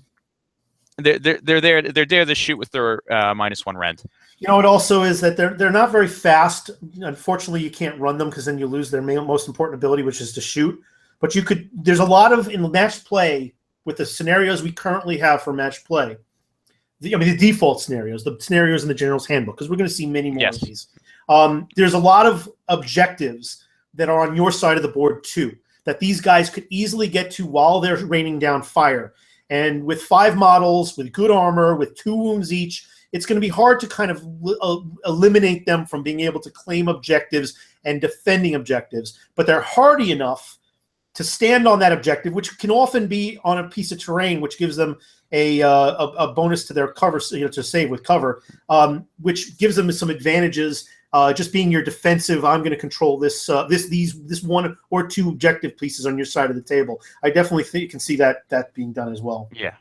there to shoot with their -1 rend. It also is that they're not very fast. Unfortunately, you can't run them because then you lose their most important ability, which is to shoot. But there's a lot of in match play with the scenarios we currently have for match play. The default scenarios, the scenarios in the General's Handbook, because we're going to see many more of these. There's a lot of objectives that are on your side of the board too, that these guys could easily get to while they're raining down fire. And with 5 models, with good armor, with 2 wounds each, it's going to be hard to kind of eliminate them from being able to claim objectives and defending objectives. But they're hardy enough to stand on that objective, which can often be on a piece of terrain, which gives them a bonus to their cover, to save with cover, which gives them some advantages. Just being your defensive, I'm going to control this 1 or 2 objective pieces on your side of the table. I definitely think you can see that being done as well. Yeah.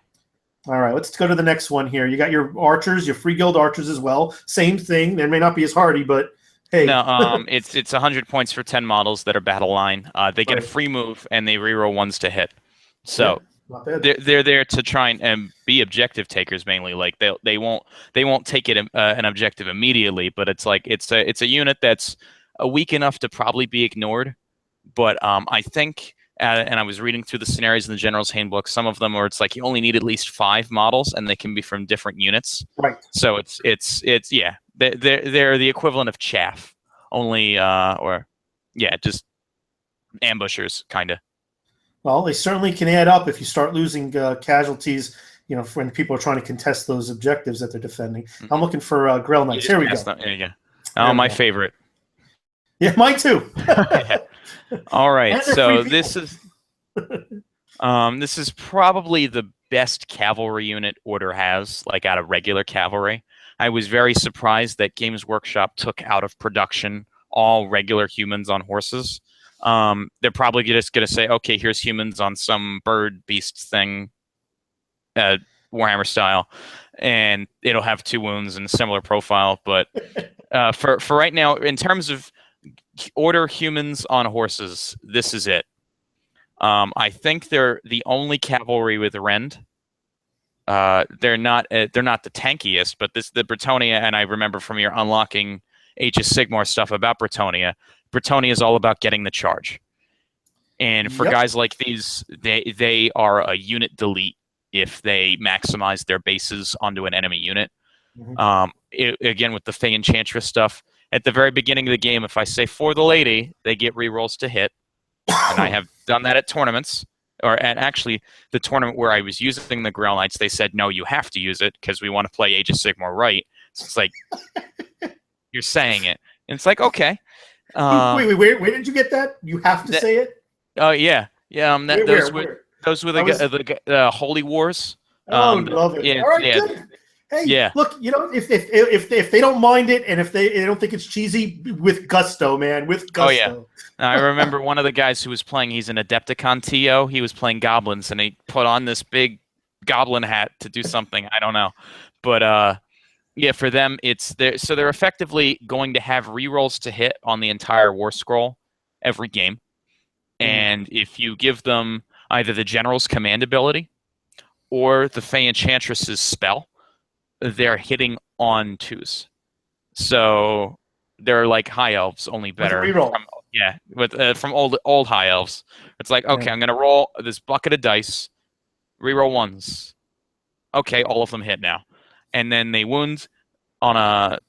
All right, let's go to the next one here. You got your archers, your free guild archers as well. Same thing. They may not be as hardy, but hey. No, it's 100 points for 10 models that are battle line. They get a free move and they reroll 1s to hit. So they're there to try and be objective takers mainly. Like they won't take it an objective immediately, but it's like it's a unit that's weak enough to probably be ignored. But I think. And I was reading through the scenarios in the General's Handbook. Some of them where it's like you only need at least 5 models, and they can be from different units. Right. So it's they're the equivalent of chaff, only just ambushers kind of. Well, they certainly can add up if you start losing casualties. When people are trying to contest those objectives that they're defending. I'm looking for Grail Knights. Here we go. There you go. Oh, my favorite. Yeah, mine too. All right, so this is probably the best cavalry unit Order has, like out of regular cavalry. I was very surprised that Games Workshop took out of production all regular humans on horses. They're probably just going to say, okay, here's humans on some bird beast thing, Warhammer style, and it'll have 2 wounds and a similar profile. But for right now, in terms of Order humans on horses, this is it. I think they're the only cavalry with rend. They're not the tankiest, but the Bretonnia, and I remember from your unlocking Sigmar stuff about Bretonnia is all about getting the charge. And for Yep. guys like these, they are a unit delete if they maximize their bases onto an enemy unit. Again, with the Fae Chantress stuff, at the very beginning of the game, if I say for the lady, they get rerolls to hit. And I have done that at tournaments. Or at actually the tournament where I was using the Grail Knights, they said, no, you have to use it because we want to play Age of Sigmar right. So it's like, you're saying it. And it's like, okay. Wait, where did you get that? You have to say it? Oh, yeah. Yeah, those were the Holy Wars. Love it. All right, good. Hey, look, if they don't mind it, and if they don't think it's cheesy, with gusto, man, with gusto. Oh yeah, I remember one of the guys who was playing. He's an Adepticon TO. He was playing goblins, and he put on this big goblin hat to do something. I don't know, but yeah, for them, they're effectively going to have rerolls to hit on the entire War Scroll every game, and if you give them either the General's Command ability or the Fae Chantress's spell, they're hitting on 2s. So they're like high elves, only better. From old high elves. It's like, okay, I'm going to roll this bucket of dice, reroll 1s. Okay, all of them hit now. And then they wound on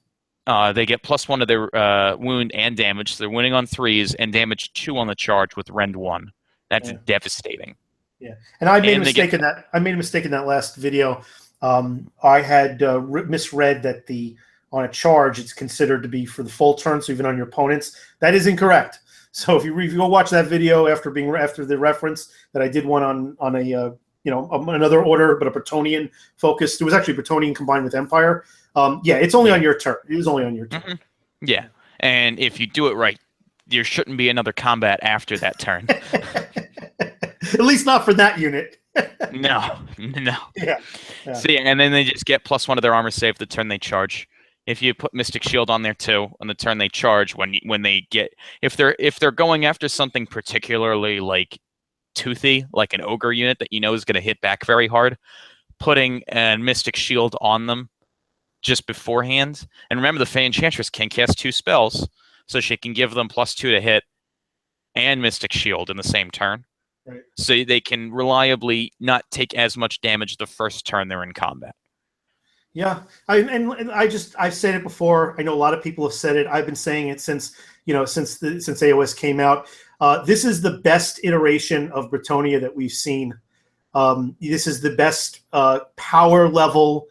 they get +1 to their wound and damage. So they're winning on 3s and damage 2 on the charge with Rend 1. That's devastating. Yeah, and I made a mistake in that. I made a mistake in that last video. I had misread that on a charge it's considered to be for the full turn, so even on your opponents. That is incorrect. So if you go watch that video after the reference that I did one on a another order, but a Bretonnian focused. It was actually Bretonnian combined with Empire. It's only on your turn. It was only on your turn. Mm-hmm. Yeah, and if you do it right, there shouldn't be another combat after that turn. At least not for that unit. No. Yeah. So and then they just get +1 to their armor save the turn they charge. If you put Mystic Shield on there too, on the turn they charge, when they get if they're going after something particularly like toothy, like an ogre unit that you know is going to hit back very hard, putting a Mystic Shield on them just beforehand. And remember, the Fae Chantress can cast 2 spells, so she can give them +2 to hit and Mystic Shield in the same turn. Right. So they can reliably not take as much damage the first turn they're in combat. Yeah, I've said it before. I know a lot of people have said it. I've been saying it since AOS came out. This is the best iteration of Bretonnia that we've seen. This is the best power level,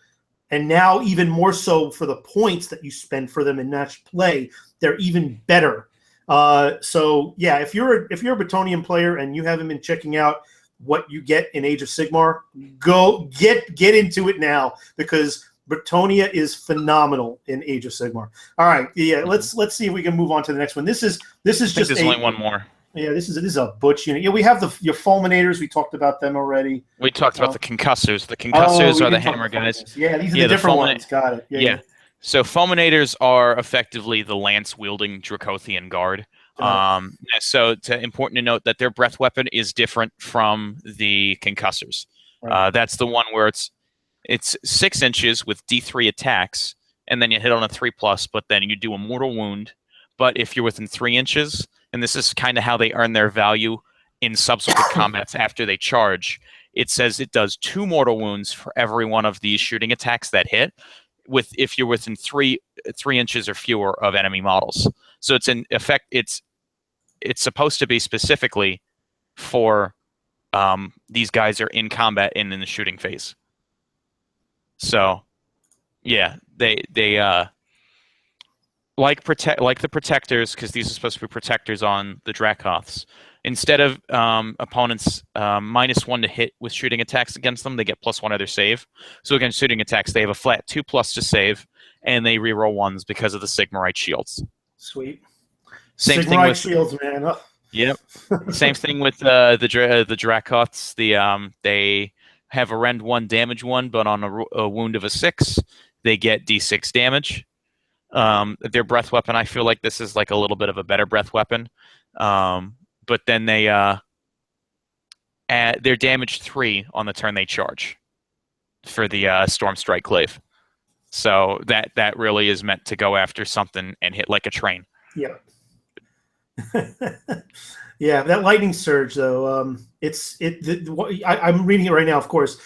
and now even more so for the points that you spend for them in match play. They're even better. So yeah, if you're a Bretonnian player and you haven't been checking out what you get in Age of Sigmar, go get into it now, because Bretonnia is phenomenal in Age of Sigmar. All right, let's see if we can move on to the next one. This is just there's only one more. Yeah, this is a butch unit. Yeah, we have your fulminators. We talked about them already. We talked about the concussors. The concussors are the hammer guys. Yeah, these are the different ones. Got it. Yeah. So fulminators are effectively the lance-wielding Draconian Guard. So it's important to note that their breath weapon is different from the concussors. Right. That's the one where it's 6 inches with D3 attacks, and then you hit on a 3+, but then you do a mortal wound. But if you're within 3 inches, and this is kind of how they earn their value in subsequent combats after they charge, it says it does 2 mortal wounds for every one of these shooting attacks that hit, if you're within 3 inches or fewer of enemy models. So it's in effect, it's supposed to be specifically for these guys are in combat and in the shooting phase. So yeah, they like the protectors, because these are supposed to be protectors on the Dracoths. Instead of opponents -1 to hit with shooting attacks against them, they get +1 of their save. So against shooting attacks, they have a flat 2+ to save, and they reroll 1s because of the Sigmarite shields. Sweet. Same Sigmarite thing with shields, man. Oh. Yep. Same thing with the Dracoths. They have a Rend 1, damage 1, but on a wound of a 6, they get D6 damage. Their breath weapon, I feel like this is like a little bit of a better breath weapon. But then they're damage 3 on the turn they charge for the Storm Strike Glaive. So that really is meant to go after something and hit like a train. Yeah. Yeah, that lightning surge though. I'm reading it right now, of course.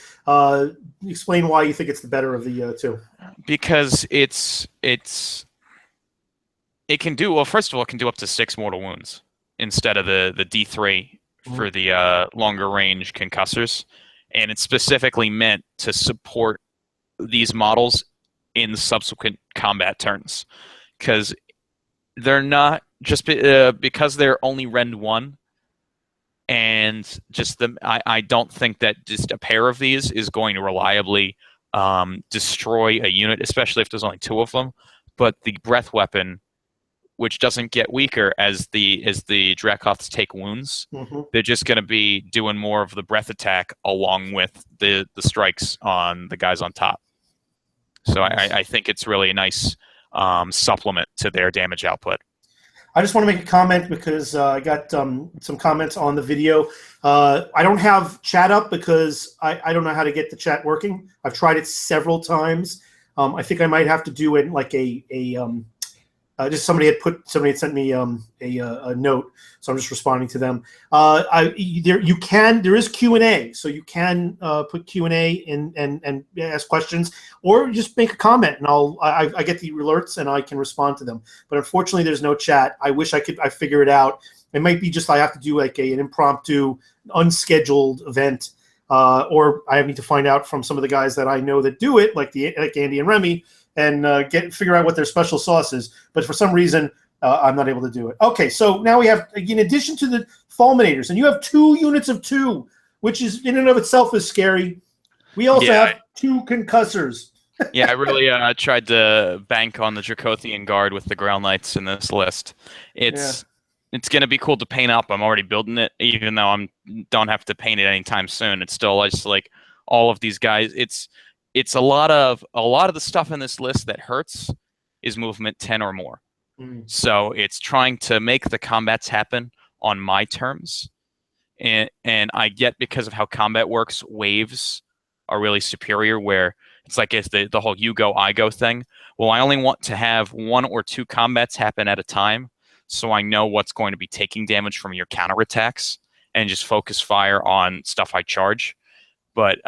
Explain why you think it's the better of the two. Because it can do, well, first of all, it can do up to 6 mortal wounds instead of the D3 for the longer range concussors, and it's specifically meant to support these models in subsequent combat turns, because they're not just because they're only rend 1, and just I don't think that just a pair of these is going to reliably destroy a unit, especially if there's only 2 of them. But the breath weapon, which doesn't get weaker as the Dracoths take wounds, they're just going to be doing more of the breath attack along with the strikes on the guys on top. So I think it's really a nice supplement to their damage output. I just want to make a comment because I got some comments on the video. I don't have chat up because I don't know how to get the chat working. I've tried it several times. I think I might have to do it like just somebody had sent me a note, so I'm just responding to them. There is Q&A, so you can put Q&A and ask questions, or just make a comment, and I get the alerts and I can respond to them. But unfortunately, there's no chat. I wish I figure it out. It might be just I have to do like an impromptu, unscheduled event, or I need to find out from some of the guys that I know that do it, like Andy and Remy, and figure out what their special sauce is. But for some reason, I'm not able to do it. Okay, so now we have, in addition to the Fulminators, and you have 2 units of 2, which is in and of itself is scary. We also have 2 concussors. Yeah, I really tried to bank on the Draconian Guard with the Ground Knights in this list. It's going to be cool to paint up. I'm already building it, even though I don't have to paint it anytime soon. It's still just like all of these guys. It's a lot of the stuff in this list that hurts is movement 10 or more. So it's trying to make the combats happen on my terms. And I get, because of how combat works, waves are really superior, where it's like it's the whole you go, I go thing. Well, I only want to have 1 or 2 combats happen at a time, so I know what's going to be taking damage from your counterattacks and just focus fire on stuff I charge. But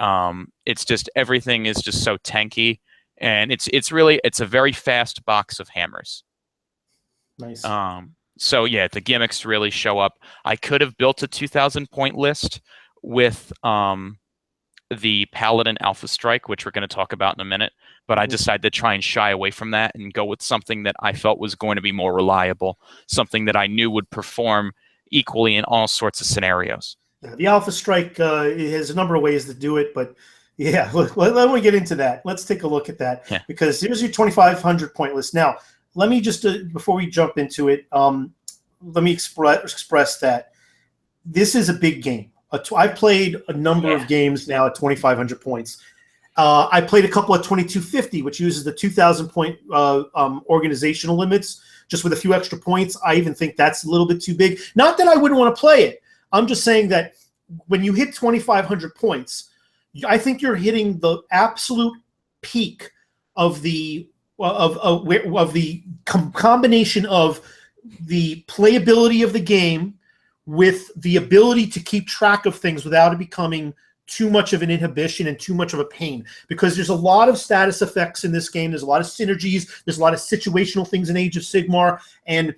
it's just, everything is just so tanky, and it's a very fast box of hammers. Nice. So yeah, the gimmicks really show up. I could have built a 2,000 point list with the Paladin Alpha Strike, which we're going to talk about in a minute, but I decided to try and shy away from that and go with something that I felt was going to be more reliable, something that I knew would perform equally in all sorts of scenarios. The Alpha Strike has a number of ways to do it, but yeah, let me get into that. Let's take a look at that, because here's your 2,500 point list. Now, let me just, before we jump into it, let me express that this is a big game. I've played a number of games now at 2,500 points. I played a couple at 2,250, which uses the 2,000 point organizational limits, just with a few extra points. I even think that's a little bit too big. Not that I wouldn't want to play it. I'm just saying that when you hit 2,500 points, I think you're hitting the absolute peak of the combination of the playability of the game with the ability to keep track of things without it becoming too much of an inhibition and too much of a pain. Because there's a lot of status effects in this game. There's a lot of synergies. There's a lot of situational things in Age of Sigmar. And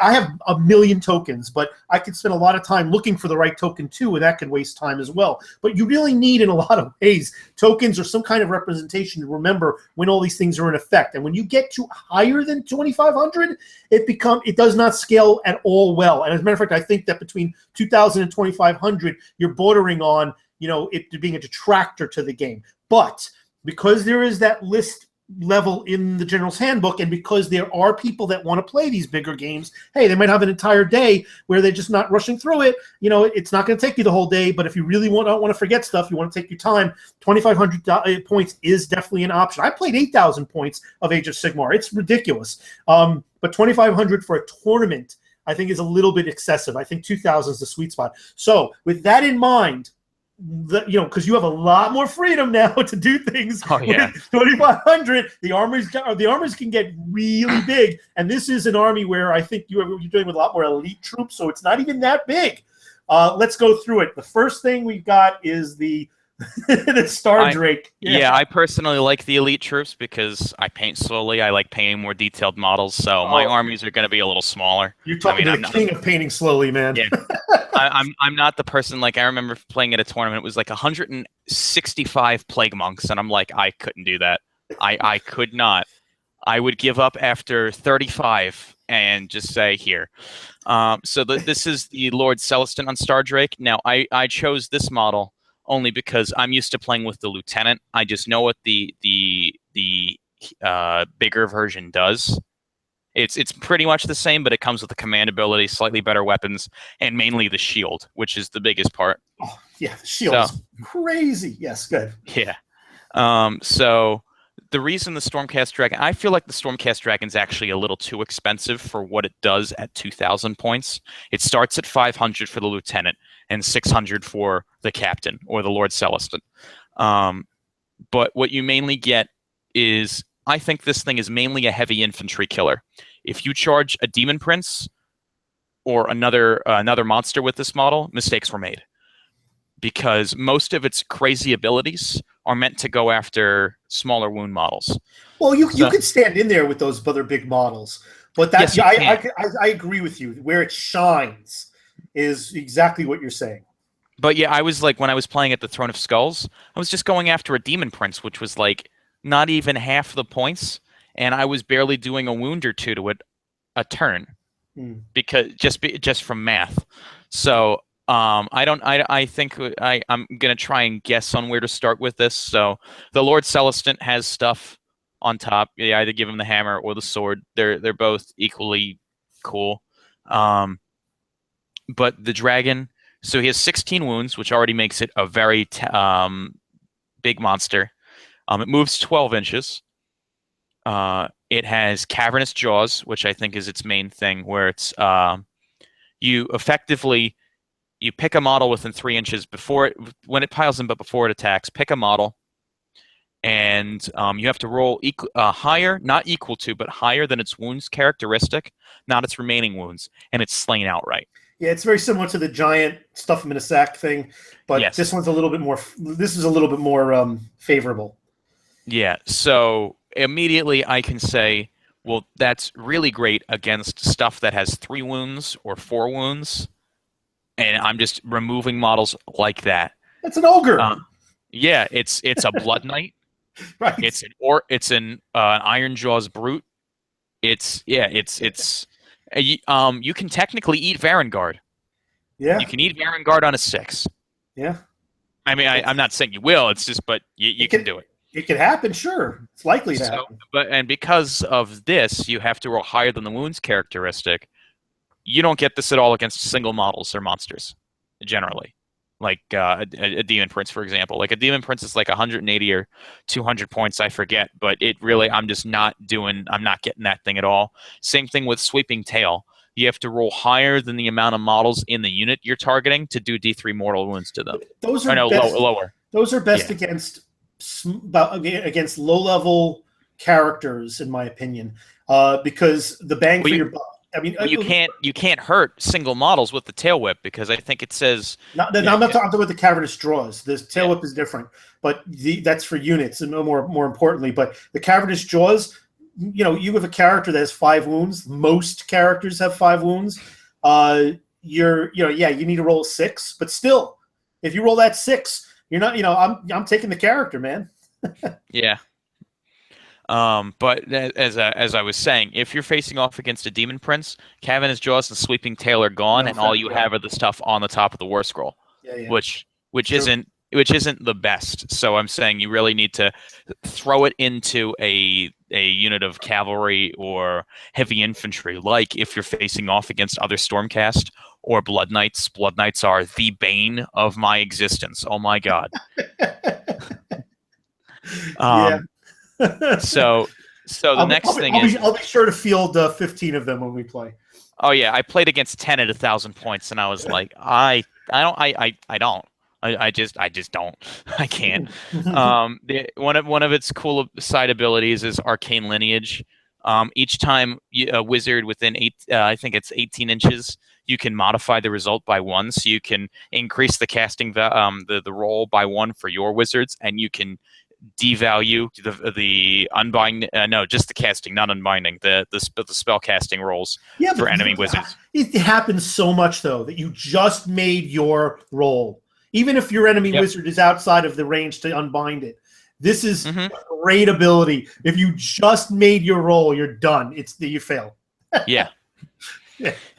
I have a million tokens, but I could spend a lot of time looking for the right token too, and that could waste time as well. But you really need, in a lot of ways, tokens or some kind of representation to remember when all these things are in effect. And when you get to higher than 2,500, it does not scale at all well. And as a matter of fact, I think that between 2,000 and 2,500, you're bordering on, it being a detractor to the game. But because there is that list level in the General's Handbook, and because there are people that want to play these bigger games, hey, they might have an entire day where they're just not rushing through it. It's not going to take you the whole day, but if you really don't want to forget stuff, you want to take your time, 2,500 points is definitely an option. I played 8,000 points of Age of Sigmar. It's ridiculous. But 2,500 for a tournament, I think, is a little bit excessive. I think 2,000 is the sweet spot. So with that in mind, because you have a lot more freedom now to do things. Oh yeah, 2,500. The armies can get really big, and this is an army where I think you're dealing with a lot more elite troops, so it's not even that big. Let's go through it. The first thing we've got is the the Star Drake. Yeah, I personally like the elite troops because I paint slowly. I like painting more detailed models, so my armies are going to be a little smaller. You're talking to the king of painting slowly, man. Yeah. I'm not the person, like, I remember playing at a tournament, it was like 165 plague monks, and I'm like, I couldn't do that. I could not. I would give up after 35 and just say, here. This is the Lord Sullustan on Star Drake. Now, I chose this model only because I'm used to playing with the lieutenant. I just know what the bigger version does. It's pretty much the same, but it comes with the command ability, slightly better weapons, and mainly the shield, which is the biggest part. Oh yeah, the shield is crazy. Yes, good. Yeah. So the reason the Stormcast Dragon, I feel like the Stormcast Dragon's actually a little too expensive for what it does at 2,000 points. It starts at 500 for the lieutenant and 600 for the captain or the Lord Sullustan. But what you mainly get is, I think this thing is mainly a heavy infantry killer. If you charge a Demon Prince or another monster with this model, mistakes were made. Because most of its crazy abilities are meant to go after smaller wound models. Well, you can stand in there with those other big models, but that's I agree with you. Where it shines is exactly what you're saying. But yeah, I was like, when I was playing at the Throne of Skulls, I was just going after a Demon Prince, which was like not even half the points, and I was barely doing a wound or two to it a turn, because just from math. So I think I'm gonna try and guess on where to start with this. So the Lord Sullustan has stuff on top. You either give him the hammer or the sword. They're both equally cool. But the dragon, so he has 16 wounds, which already makes it a very big monster. It moves 12 inches. It has cavernous jaws, which I think is its main thing, where it's you effectively pick a model within 3 inches when it piles in, but before it attacks. Pick a model, and you have to roll higher, not equal to, but higher than its wounds characteristic, not its remaining wounds, and it's slain outright. Yeah, it's very similar to the giant stuff them in a sack thing, but yes. This one's a little bit more. This is a little bit more favorable. Yeah. So immediately I can say, well, that's really great against stuff that has 3 wounds or 4 wounds, and I'm just removing models like that. That's an ogre. Yeah, it's a Blood Knight. Right. It's an Iron Jaws brute. You can technically eat Varangard. Yeah. You can eat Varangard on a 6. Yeah. I mean, I'm not saying you will. It's just, but you can do it. It can happen, sure. It's likely to happen. And because of this, you have to roll higher than the wounds characteristic. You don't get this at all against single models or monsters, generally. Like a Demon Prince, for example. Like a Demon Prince is like 180 or 200 points, I forget. But I'm not getting that thing at all. Same thing with Sweeping Tail. You have to roll higher than the amount of models in the unit you're targeting to do D3 mortal wounds to them. Those are lower. Those are best against low-level characters, in my opinion, because the bang for your buck. I mean, you can't hurt single models with the tail whip, because I think it says. I'm not talking about the cavernous jaws. The tail whip is different, but that's for units, and more importantly. But the cavernous jaws, you have a character that has 5 wounds. Most characters have 5 wounds. You need to roll a 6, but still, if you roll that 6, you're not. I'm taking the character, man. Yeah. But as I was saying, if you're facing off against a Demon Prince, Cavernous Jaws and Sweeping Tail are gone, and all you have are the stuff on the top of the War Scroll, which isn't the best. So I'm saying you really need to throw it into a unit of cavalry or heavy infantry, like if you're facing off against other Stormcast or Blood Knights. Blood Knights are the bane of my existence. Oh my god. So the next thing is I'll be sure to field 15 of them when we play. Oh yeah, I played against 10 at 1,000 points, and I was like, I don't. I just don't. I can't. One of its cool side abilities is Arcane Lineage. Each time a wizard within I think it's 18 inches, you can modify the result by 1, so you can increase the casting the roll by 1 for your wizards, and you can devalue the unbind. No, just the casting, not unbinding. The spell casting rolls for enemy wizards. It happens so much though that you just made your roll, even if your enemy wizard is outside of the range to unbind it. This is a great ability. If you just made your roll, you're done. You fail. Yeah.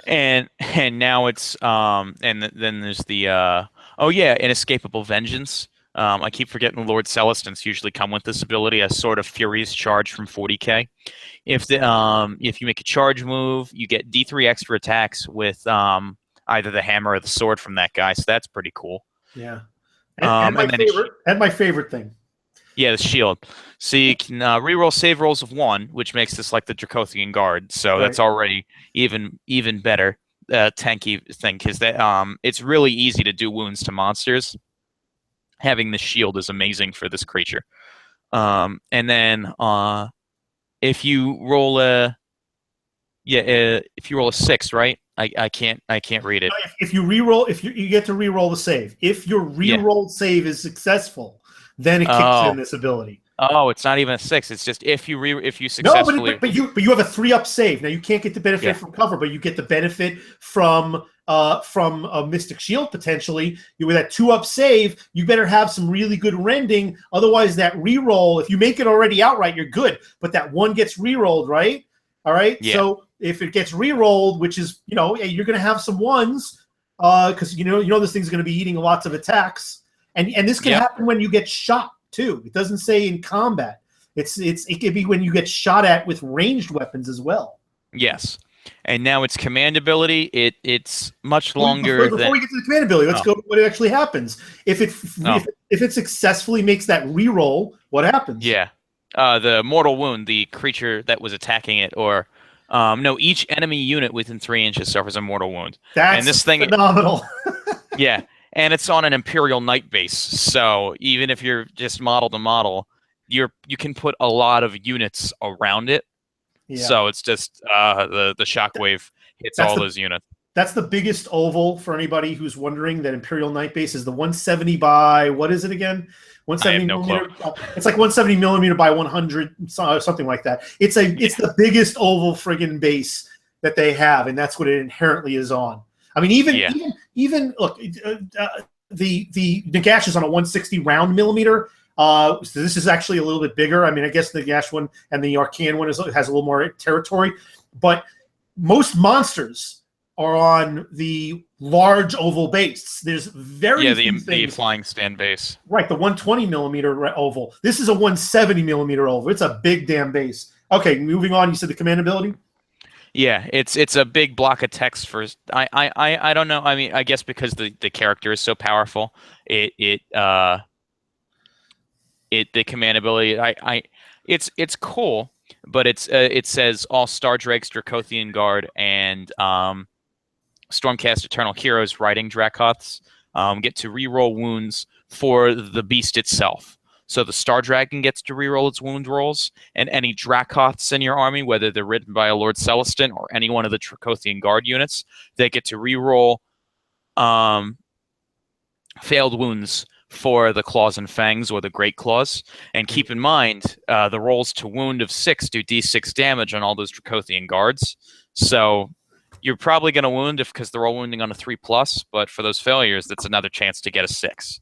And now it's and then there's the Inescapable Vengeance. I keep forgetting Lord Sullustan's usually come with this ability, a sort of Furious Charge from 40k. If you make a charge move, you get D3 extra attacks with either the hammer or the sword from that guy, so that's pretty cool. Yeah. And my favorite thing. Yeah, the shield. So you can reroll save rolls of 1, which makes this like the Draconian Guard. So that's already even better tanky thing, because it's really easy to do wounds to monsters. Having the shield is amazing for this creature. And then if you roll a 6, right? I can't read it. If you reroll, you get to reroll the save. If your rerolled save is successful, then it kicks in this ability. Oh, it's not even a 6. It's just if you successfully. No, but you have a 3-up save. Now you can't get the benefit from cover, but you get the benefit from a Mystic Shield potentially. With that 2-up save, you better have some really good rending. Otherwise, that reroll, if you make it already outright, you're good. But that 1 gets rerolled, right? All right. Yeah. So if it gets rerolled, which is you're going to have some 1s because this thing's going to be eating lots of attacks, and this can happen when you get shot too. It doesn't say in combat. It could be when you get shot at with ranged weapons as well. Yes. And now its command ability, it's much longer. Before we get to the command ability, let's go to what actually happens. If it successfully makes that reroll, what happens? Yeah. The mortal wound, the creature that was attacking it, or each enemy unit within 3 inches suffers a mortal wound. That's phenomenal. Yeah. And it's on an Imperial Knight base, so even if you're just model to model, you can put a lot of units around it. Yeah. So it's just the shockwave hits all those units. That's the biggest oval for anybody who's wondering. That Imperial Knight base is the 170 by, what is it again? 170 millimeter. It's like 170 millimeter by 100, something like that. It's the biggest oval friggin' base that they have, and that's what it inherently is on. I mean, even look, the Nagash is on a 160 round millimeter. So this is actually a little bit bigger. I mean, I guess the Nagash one and the Arcane one has a little more territory, but most monsters are on the large oval base. There's very few things. The flying stand base. Right, the 120 millimeter oval. This is a 170 millimeter oval. It's a big damn base. Okay, moving on. You said the command ability? Yeah, it's a big block of text for. I don't know. I mean, I guess because the character is so powerful, the command ability. It's cool, but it says all Star Drakes, Draconian Guard, and Stormcast Eternal heroes riding Dracoths get to reroll wounds for the beast itself. So the Star Dragon gets to reroll its wound rolls, and any Dracoths in your army, whether they're ridden by a Lord Sullustan or any one of the Draconian Guard units, they get to reroll failed wounds for the Claws and Fangs or the Great Claws. And keep in mind, the rolls to wound of 6 do d6 damage on all those Draconian Guards. So you're probably going to wound because they're all wounding on a 3+, but for those failures, that's another chance to get a 6.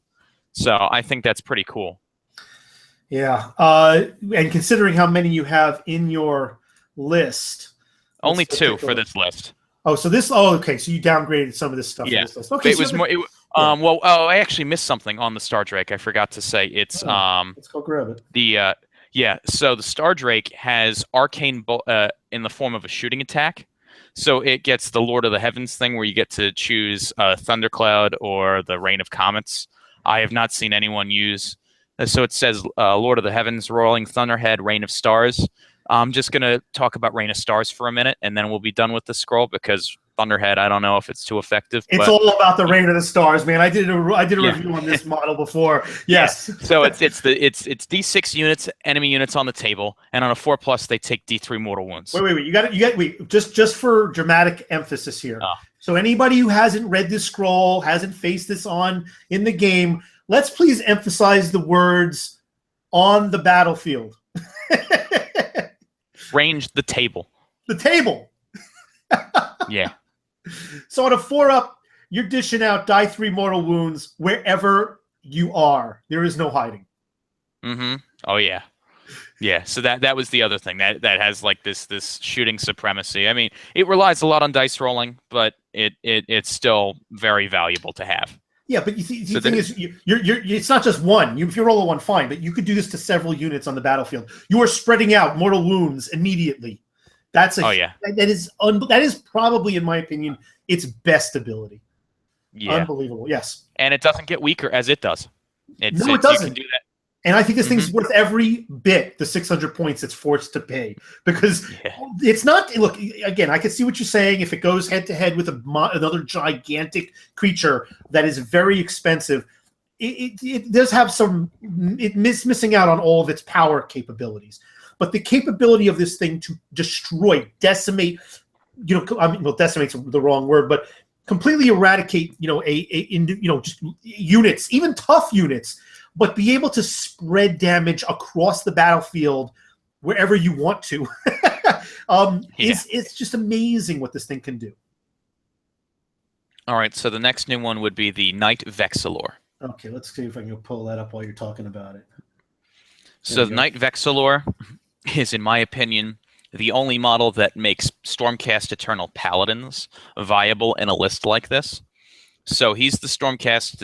So I think that's pretty cool. Yeah, and considering how many you have in your list, only 2 for this list. Oh, so this. Oh, okay. So you downgraded some of this stuff. Yeah. In this list. Okay. It was more. Well, I actually missed something on the Star Drake. I forgot to say it's. Let's go grab it. So the Star Drake has arcane in the form of a shooting attack. So it gets the Lord of the Heavens thing where you get to choose Thundercloud or the Rain of Comets. I have not seen anyone use. So it says Lord of the Heavens, Rolling Thunderhead, Rain of Stars. I'm just going to talk about Rain of Stars for a minute, and then we'll be done with the scroll because Thunderhead. I don't know if it's too effective. It's but all about the Rain of the Stars, man. I did a Yeah. review on this model before. Yes. So it's D6 units, enemy units on the table, and on a 4+ they take D3 mortal wounds. Wait. You got wait. Just for dramatic emphasis here. Oh. So anybody who hasn't read this scroll, hasn't faced this on in the game, let's please emphasize the words "on the battlefield." Range the table. The table. Yeah. So on a 4-up, you're dishing out die 3 mortal wounds wherever you are. There is no hiding. Mm-hmm. Oh yeah. Yeah. So that was the other thing that has like this shooting supremacy. I mean, it relies a lot on dice rolling, but it's still very valuable to have. Yeah, but the thing is, it's not just one. If you roll a 1, fine, but you could do this to several units on the battlefield. You are spreading out mortal wounds immediately. That is probably, in my opinion, its best ability. Yeah. Unbelievable. Yes. And it doesn't get weaker as it does. It doesn't. You can do that. And I think this thing's worth every bit the 600 points it's forced to pay, because it's not. Look, again, I can see what you're saying. If it goes head to head with another gigantic creature that is very expensive, it does have some. Missing out on all of its power capabilities. But the capability of this thing to destroy, decimate, decimate's the wrong word, but completely eradicate, just units, even tough units, but be able to spread damage across the battlefield wherever you want to. It's just amazing what this thing can do. All right, so the next new one would be the Knight Vexillor. Okay, let's see if I can pull that up while you're talking about it. So the Knight Vexillor is, in my opinion, the only model that makes Stormcast Eternal Paladins viable in a list like this. So he's the Stormcast,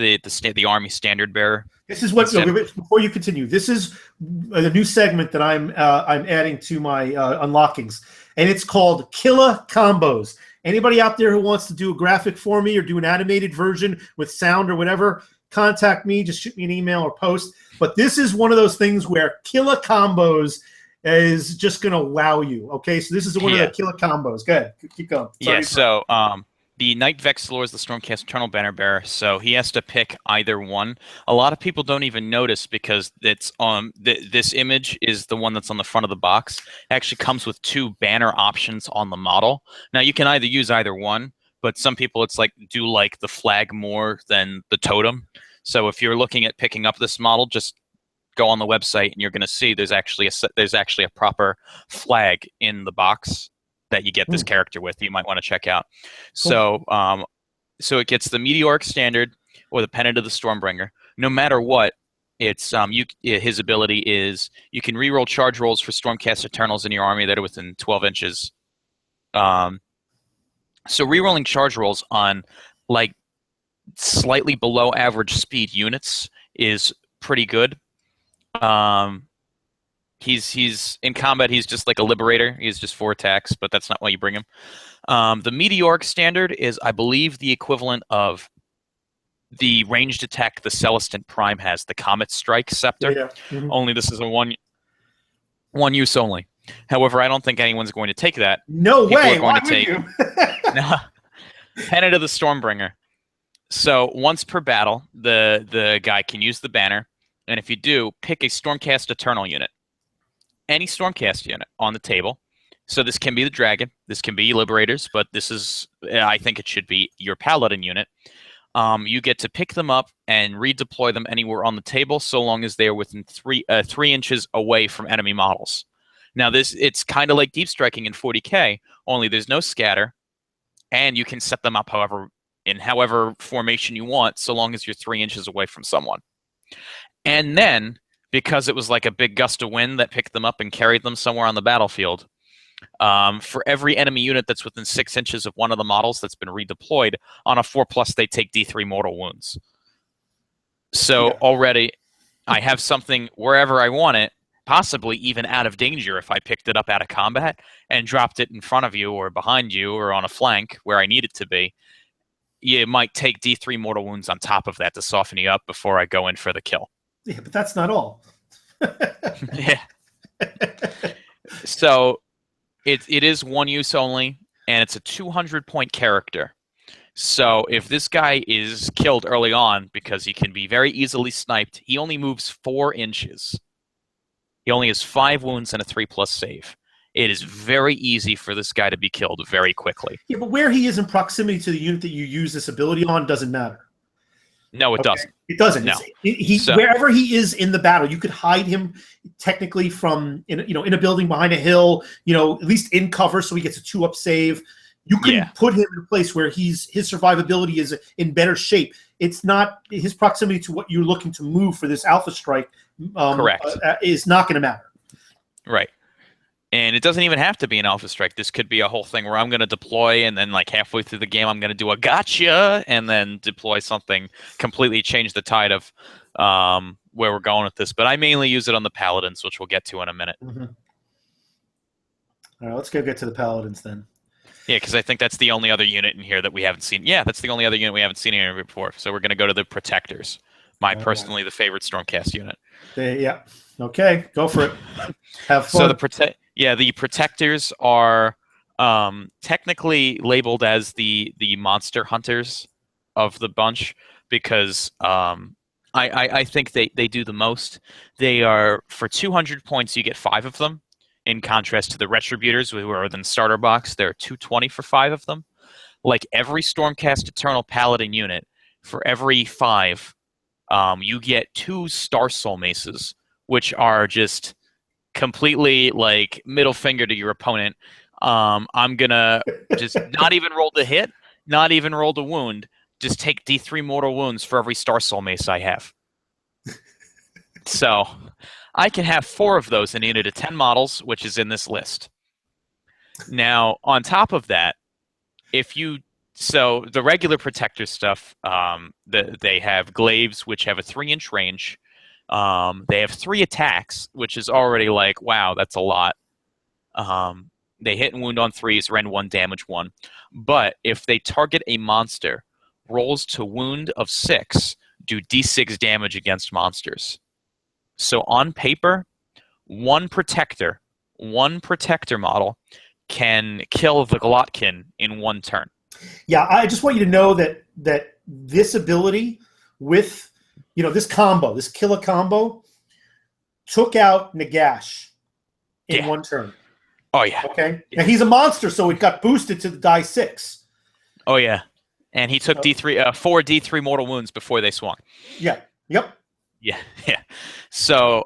the army standard bearer. This is what. Before you continue, this is the new segment that I'm adding to my unlockings, and it's called Killer Combos. Anybody out there who wants to do a graphic for me or do an animated version with sound or whatever, contact me. Just shoot me an email or post. But this is one of those things where Killer Combos is just going to wow you. Okay, so this is one of the Killer Combos. Go ahead, keep going. Sorry. So the Knight Vexillor is the Stormcast Eternal Banner Bearer, so he has to pick either one. A lot of people don't even notice because it's this image is the one that's on the front of the box. It actually comes with 2 banner options on the model. Now you can either use either one, but some people do like the flag more than the totem. So if you're looking at picking up this model, just go on the website and you're going to see there's actually a proper flag in the box that you get this character with. You might want to check out. Cool. So it gets the Meteoric Standard or the Pennant of the Stormbringer. No matter what, it's his ability is you can reroll charge rolls for Stormcast Eternals in your army that are within 12 inches. So rerolling charge rolls on slightly below average speed units is pretty good. He's in combat. He's just like a Liberator. He's just 4 attacks, but that's not why you bring him. The Meteoric Standard is, I believe, the equivalent of the ranged attack the Sullustan Prime has, the Comet Strike Scepter. Yeah. Mm-hmm. Only this is a one use only. However, I don't think anyone's going to take that. No way. Why would you? Pennant of the Stormbringer. So once per battle, the guy can use the banner, and if you do, pick a Stormcast Eternal unit. Any Stormcast unit on the table. So this can be the Dragon, this can be Liberators, but this is, I think it should be your Paladin unit. You get to pick them up and redeploy them anywhere on the table, so long as they are within 3 inches away from enemy models. Now it's kind of like deep striking in 40k, only there's no scatter, and you can set them up however formation you want, so long as you're 3 inches away from someone. And then, because it was like a big gust of wind that picked them up and carried them somewhere on the battlefield, for every enemy unit that's within 6 inches of one of the models that's been redeployed, on a 4+, they take D3 mortal wounds. So already, I have something wherever I want it, possibly even out of danger if I picked it up out of combat and dropped it in front of you or behind you or on a flank where I need it to be. You might take D3 mortal wounds on top of that to soften you up before I go in for the kill. Yeah, but that's not all. Yeah. So it is 1 use only, and it's a 200-point character. So if this guy is killed early on because he can be very easily sniped, he only moves 4 inches. He only has 5 wounds and a 3+ save. It is very easy for this guy to be killed very quickly. Yeah, but where he is in proximity to the unit that you use this ability on doesn't matter. No, it doesn't. It doesn't. No. Wherever he is in the battle, you could hide him technically from in a building behind a hill. At least in cover, so he gets a 2-up save. You can put him in a place where his survivability is in better shape. It's not his proximity to what you're looking to move for this alpha strike. Correct. Is not going to matter. Right. And it doesn't even have to be an alpha strike. This could be a whole thing where I'm going to deploy, and then like halfway through the game, I'm going to do a gotcha, and then deploy something, completely change the tide of where we're going with this. But I mainly use it on the Paladins, which we'll get to in a minute. Mm-hmm. All right, let's go get to the Paladins then. Yeah, because I think that's the only other unit in here that we haven't seen. Yeah, that's the only other unit we haven't seen in here before. So we're going to go to the Protectors. Personally, the favorite Stormcast unit. Yeah. Okay, go for it. Have fun. So the Protectors are technically labeled as the monster hunters of the bunch because I think they do the most. They are, for 200 points, you get 5 of them. In contrast to the Retributors, who are in starter box, there are 220 for 5 of them. Like every Stormcast Eternal Paladin unit, for every 5, you get 2 Star Soul Maces, which are just completely like middle finger to your opponent. I'm gonna just not even roll the hit, not even roll the wound. Just take D3 mortal wounds for every Star Soul Mace I have. So I can have 4 of those in a unit of 10 models, which is in this list. Now, on top of that, so the regular Protector stuff, they have glaives, which have a 3-inch range. They have 3 attacks, which is already like, wow, that's a lot. They hit and wound on 3s, rend 1, damage 1. But if they target a monster, rolls to wound of 6, do D6 damage against monsters. So on paper, one protector model can kill the Glotkin in 1 turn. Yeah, I just want you to know that this ability with this combo, this killer combo, took out Nagash in 1 turn. Oh yeah. Okay. Yeah. And he's a monster, so it got boosted to the die 6. Oh yeah. And he took 4 D3 mortal wounds before they swung. Yeah. Yep. Yeah. So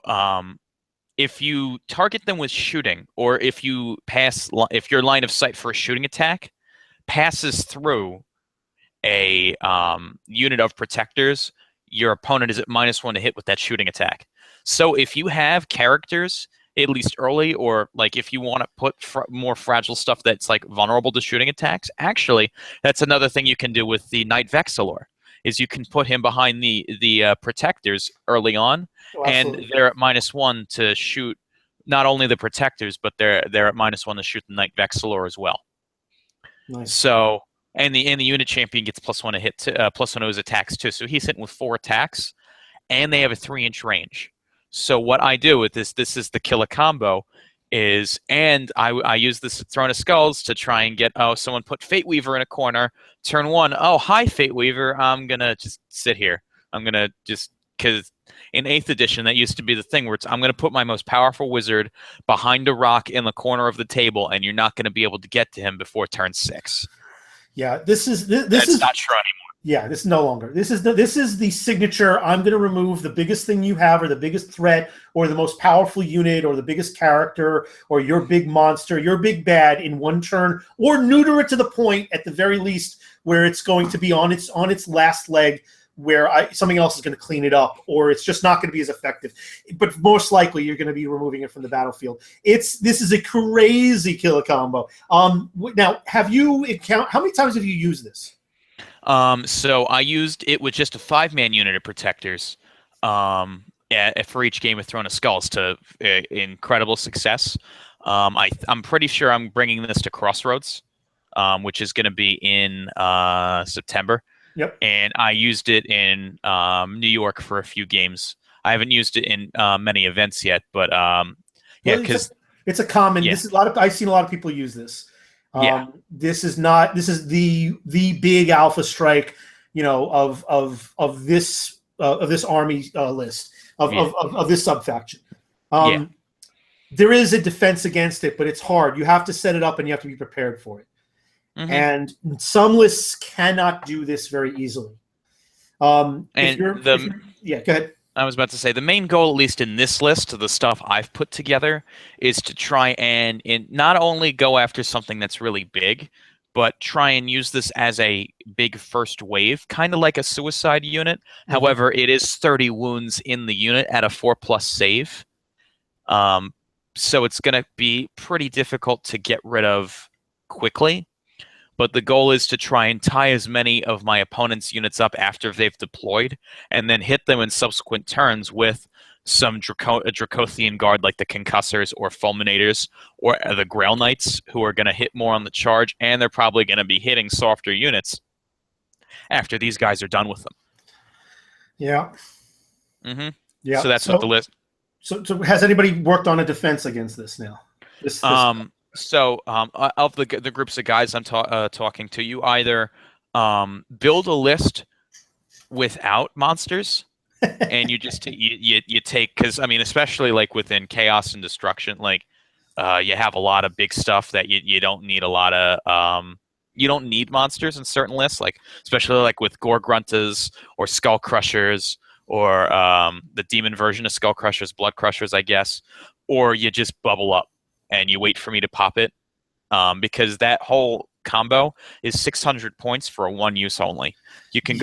if you target them with shooting, or if your line of sight for a shooting attack passes through a unit of Protectors, your opponent is at -1 to hit with that shooting attack. So if you have characters, at least early, or like if you want to put more fragile stuff that's like vulnerable to shooting attacks, actually, that's another thing you can do with the Knight Vexillor, is you can put him behind the Protectors early on, and they're at -1 to shoot not only the Protectors, but they're at -1 to shoot the Knight Vexillor as well. Nice. So, and the unit champion gets +1 to hit, +1 to his attacks too. So he's hitting with 4 attacks, and they have a 3-inch range. So what I do with this is the killer combo, and I use this Throne of Skulls to try and get, someone put Fate Weaver in a corner, turn 1, hi Fate Weaver, I'm going to just sit here. I'm going to just, because in 8th edition, that used to be the thing where I'm going to put my most powerful wizard behind a rock in the corner of the table, and you're not going to be able to get to him before turn 6. Yeah, this is not true anymore. Yeah, this is no longer. This is the signature. I'm going to remove the biggest thing you have, or the biggest threat, or the most powerful unit, or the biggest character, or your big monster, your big bad in 1 turn, or neuter it to the point, at the very least, where it's going to be on its last leg, where something else is going to clean it up, or it's just not going to be as effective. But most likely, you're going to be removing it from the battlefield. This is a crazy killer combo. Now, how many times have you used this? So I used it with just a 5-man unit of Protectors for each game of Throne of Skulls to incredible success. I'm pretty sure I'm bringing this to Crossroads, which is going to be in September. Yep. And I used it in New York for a few games. I haven't used it in many events yet, but because it's a common. Yeah. I've seen a lot of people use this. Yeah. This is not. This is the big alpha strike, of this army list of this subfaction. Yeah. There is a defense against it, but it's hard. You have to set it up, and you have to be prepared for it. Mhm. And some lists cannot do this very easily. And go ahead. I was about to say the main goal, at least in this list, the stuff I've put together, is to try and not only go after something that's really big, but try and use this as a big first wave, kind of like a suicide unit. Mm-hmm. However, it is 30 wounds in the unit at a 4+ save. So it's going to be pretty difficult to get rid of quickly. But the goal is to try and tie as many of my opponent's units up after they've deployed, and then hit them in subsequent turns with some Draconian Guard like the Concussors or Fulminators or the Grail Knights, who are going to hit more on the charge, and they're probably going to be hitting softer units after these guys are done with them. Yeah. Mm-hmm. Yeah. So that's what the list... So has anybody worked on a defense against this now? So of the groups of guys I'm talking to, you either build a list without monsters, and you just you take, because I mean, especially like within chaos and destruction, like you have a lot of big stuff that you don't need a lot of you don't need monsters in certain lists, like especially like with Gore Gruntas or Skull Crushers or the demon version of Skull Crushers, Blood Crushers, I guess, or you just bubble up and you wait for me to pop it, because that whole combo is 600 points for a one use only. You can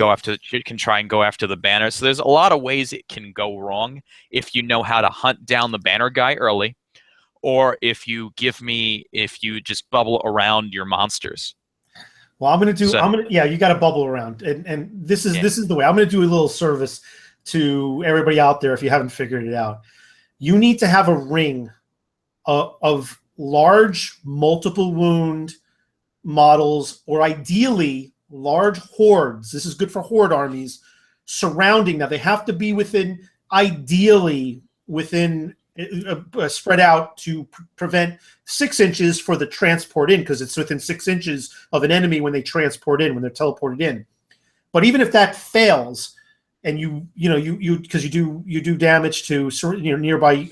try and go after the banner. So there's a lot of ways it can go wrong if you know how to hunt down the banner guy early, or if you just bubble around your monsters. Well, you got to bubble around, and this is the way. I'm going to do a little service to everybody out there if you haven't figured it out. You need to have a ring of large multiple wound models, or ideally large hordes. This is good for horde armies surrounding. Now they have to be ideally within spread out to prevent 6 inches for the transport in, because it's within 6 inches of an enemy when they transport in, when they're teleported in. But even if that fails, and you because you do damage to nearby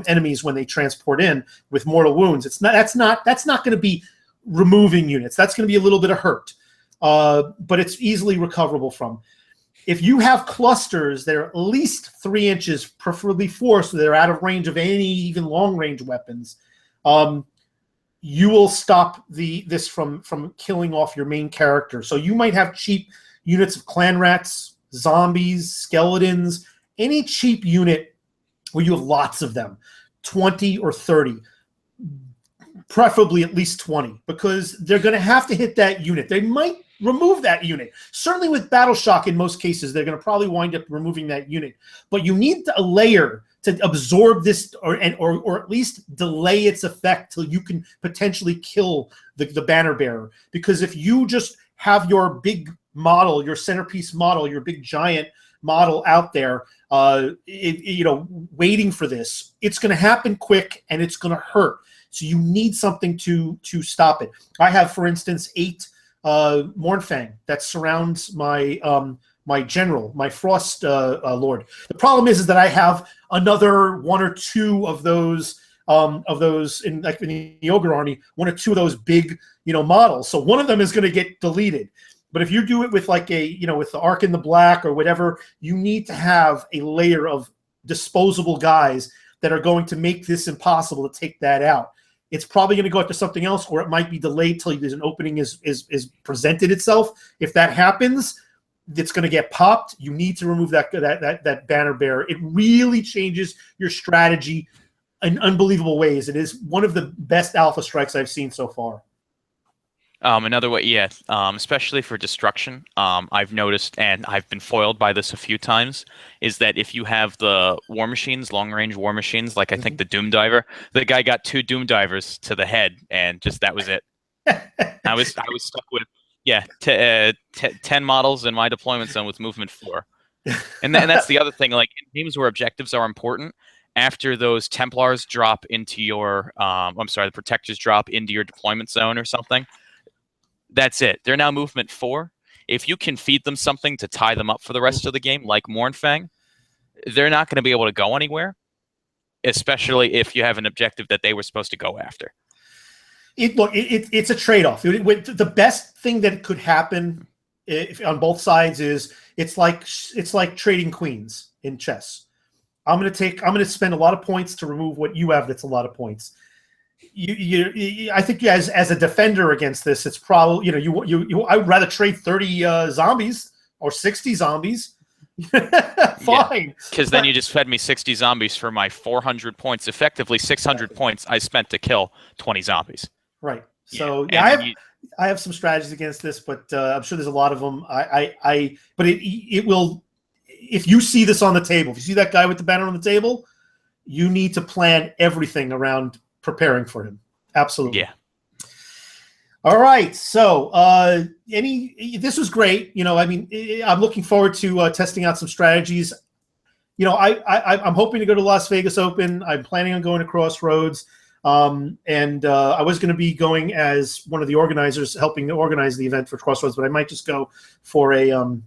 enemies when they transport in with mortal wounds, that's not going to be removing units. That's going to be a little bit of hurt, but it's easily recoverable from. If you have clusters that are at least 3 inches, preferably 4, so they're out of range of any even long range weapons, you will stop this from killing off your main character. So you might have cheap units of clan rats, zombies, skeletons, any cheap unit where you have lots of them, 20 or 30, preferably at least 20, because they're going to have to hit that unit. They might remove that unit. Certainly with Battle Shock, in most cases, they're going to probably wind up removing that unit. But you need a layer to absorb this, or at least delay its effect till you can potentially kill the banner bearer. Because if you just have your big model, your centerpiece model, your big giant model out there, waiting for this, it's going to happen quick and it's going to hurt. So you need something to stop it. I have, for instance, 8 Mournfang that surrounds my my general, my Frost Lord. The problem is that I have another 1 or 2 of those in the Ogre army, 1 or 2 of those big models. So one of them is going to get deleted. But if you do it with with the Arc in the Black or whatever, you need to have a layer of disposable guys that are going to make this impossible to take that out. It's probably going to go after something else, or it might be delayed till there's an opening is presented itself. If that happens, it's going to get popped. You need to remove that banner bearer. It really changes your strategy in unbelievable ways. It is one of the best alpha strikes I've seen so far. Another way, especially for destruction, I've noticed, and I've been foiled by this a few times, is that if you have the war machines, long-range war machines, like I think the Doom Diver, the guy got 2 Doom Divers to the head, and just that was it. I was stuck with 10 models in my deployment zone with movement 4, and that's the other thing. Like in games where objectives are important, after those Templars drop into your, the Protectors drop into your deployment zone or something, that's it. They're now movement 4. If you can feed them something to tie them up for the rest of the game, like Mournfang, they're not going to be able to go anywhere, especially if you have an objective that they were supposed to go after. It's a trade-off. The best thing that could happen on both sides is it's like trading queens in chess. I'm going to spend a lot of points to remove what you have. That's a lot of points. I think as a defender against this, it's probably I would rather trade 30 zombies or 60 zombies. Fine, because then you just fed me 60 zombies for my 400 points. Effectively 600 points I spent to kill 20 zombies. Right. So I have some strategies against this, but I'm sure there's a lot of them. But it will. If you see this on the table, if you see that guy with the banner on the table, you need to plan everything around preparing for him. Absolutely. Yeah. All right. So this was great. I'm looking forward to testing out some strategies. I'm hoping to go to Las Vegas Open. I'm planning on going to Crossroads. And I was going to be going as one of the organizers, helping to organize the event for Crossroads, but I might just go for a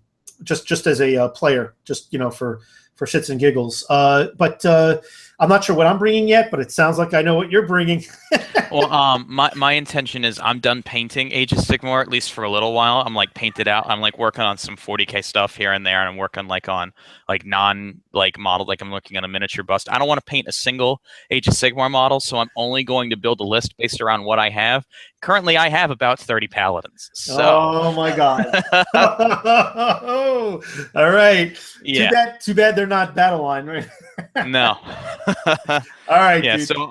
just as a player, just for shits and giggles. But I'm not sure what I'm bringing yet, but it sounds like I know what you're bringing. Well, my intention is I'm done painting Age of Sigmar, at least for a little while. I'm painted out. I'm working on some 40K stuff here and there, and I'm working on non model, I'm looking at a miniature bust. I don't want to paint a single Age of Sigmar model, so I'm only going to build a list based around what I have. Currently, I have about 30 paladins. So. Oh my god! All right. Yeah. Too bad they're not battle line, right? No. All right. Yeah. Dude. So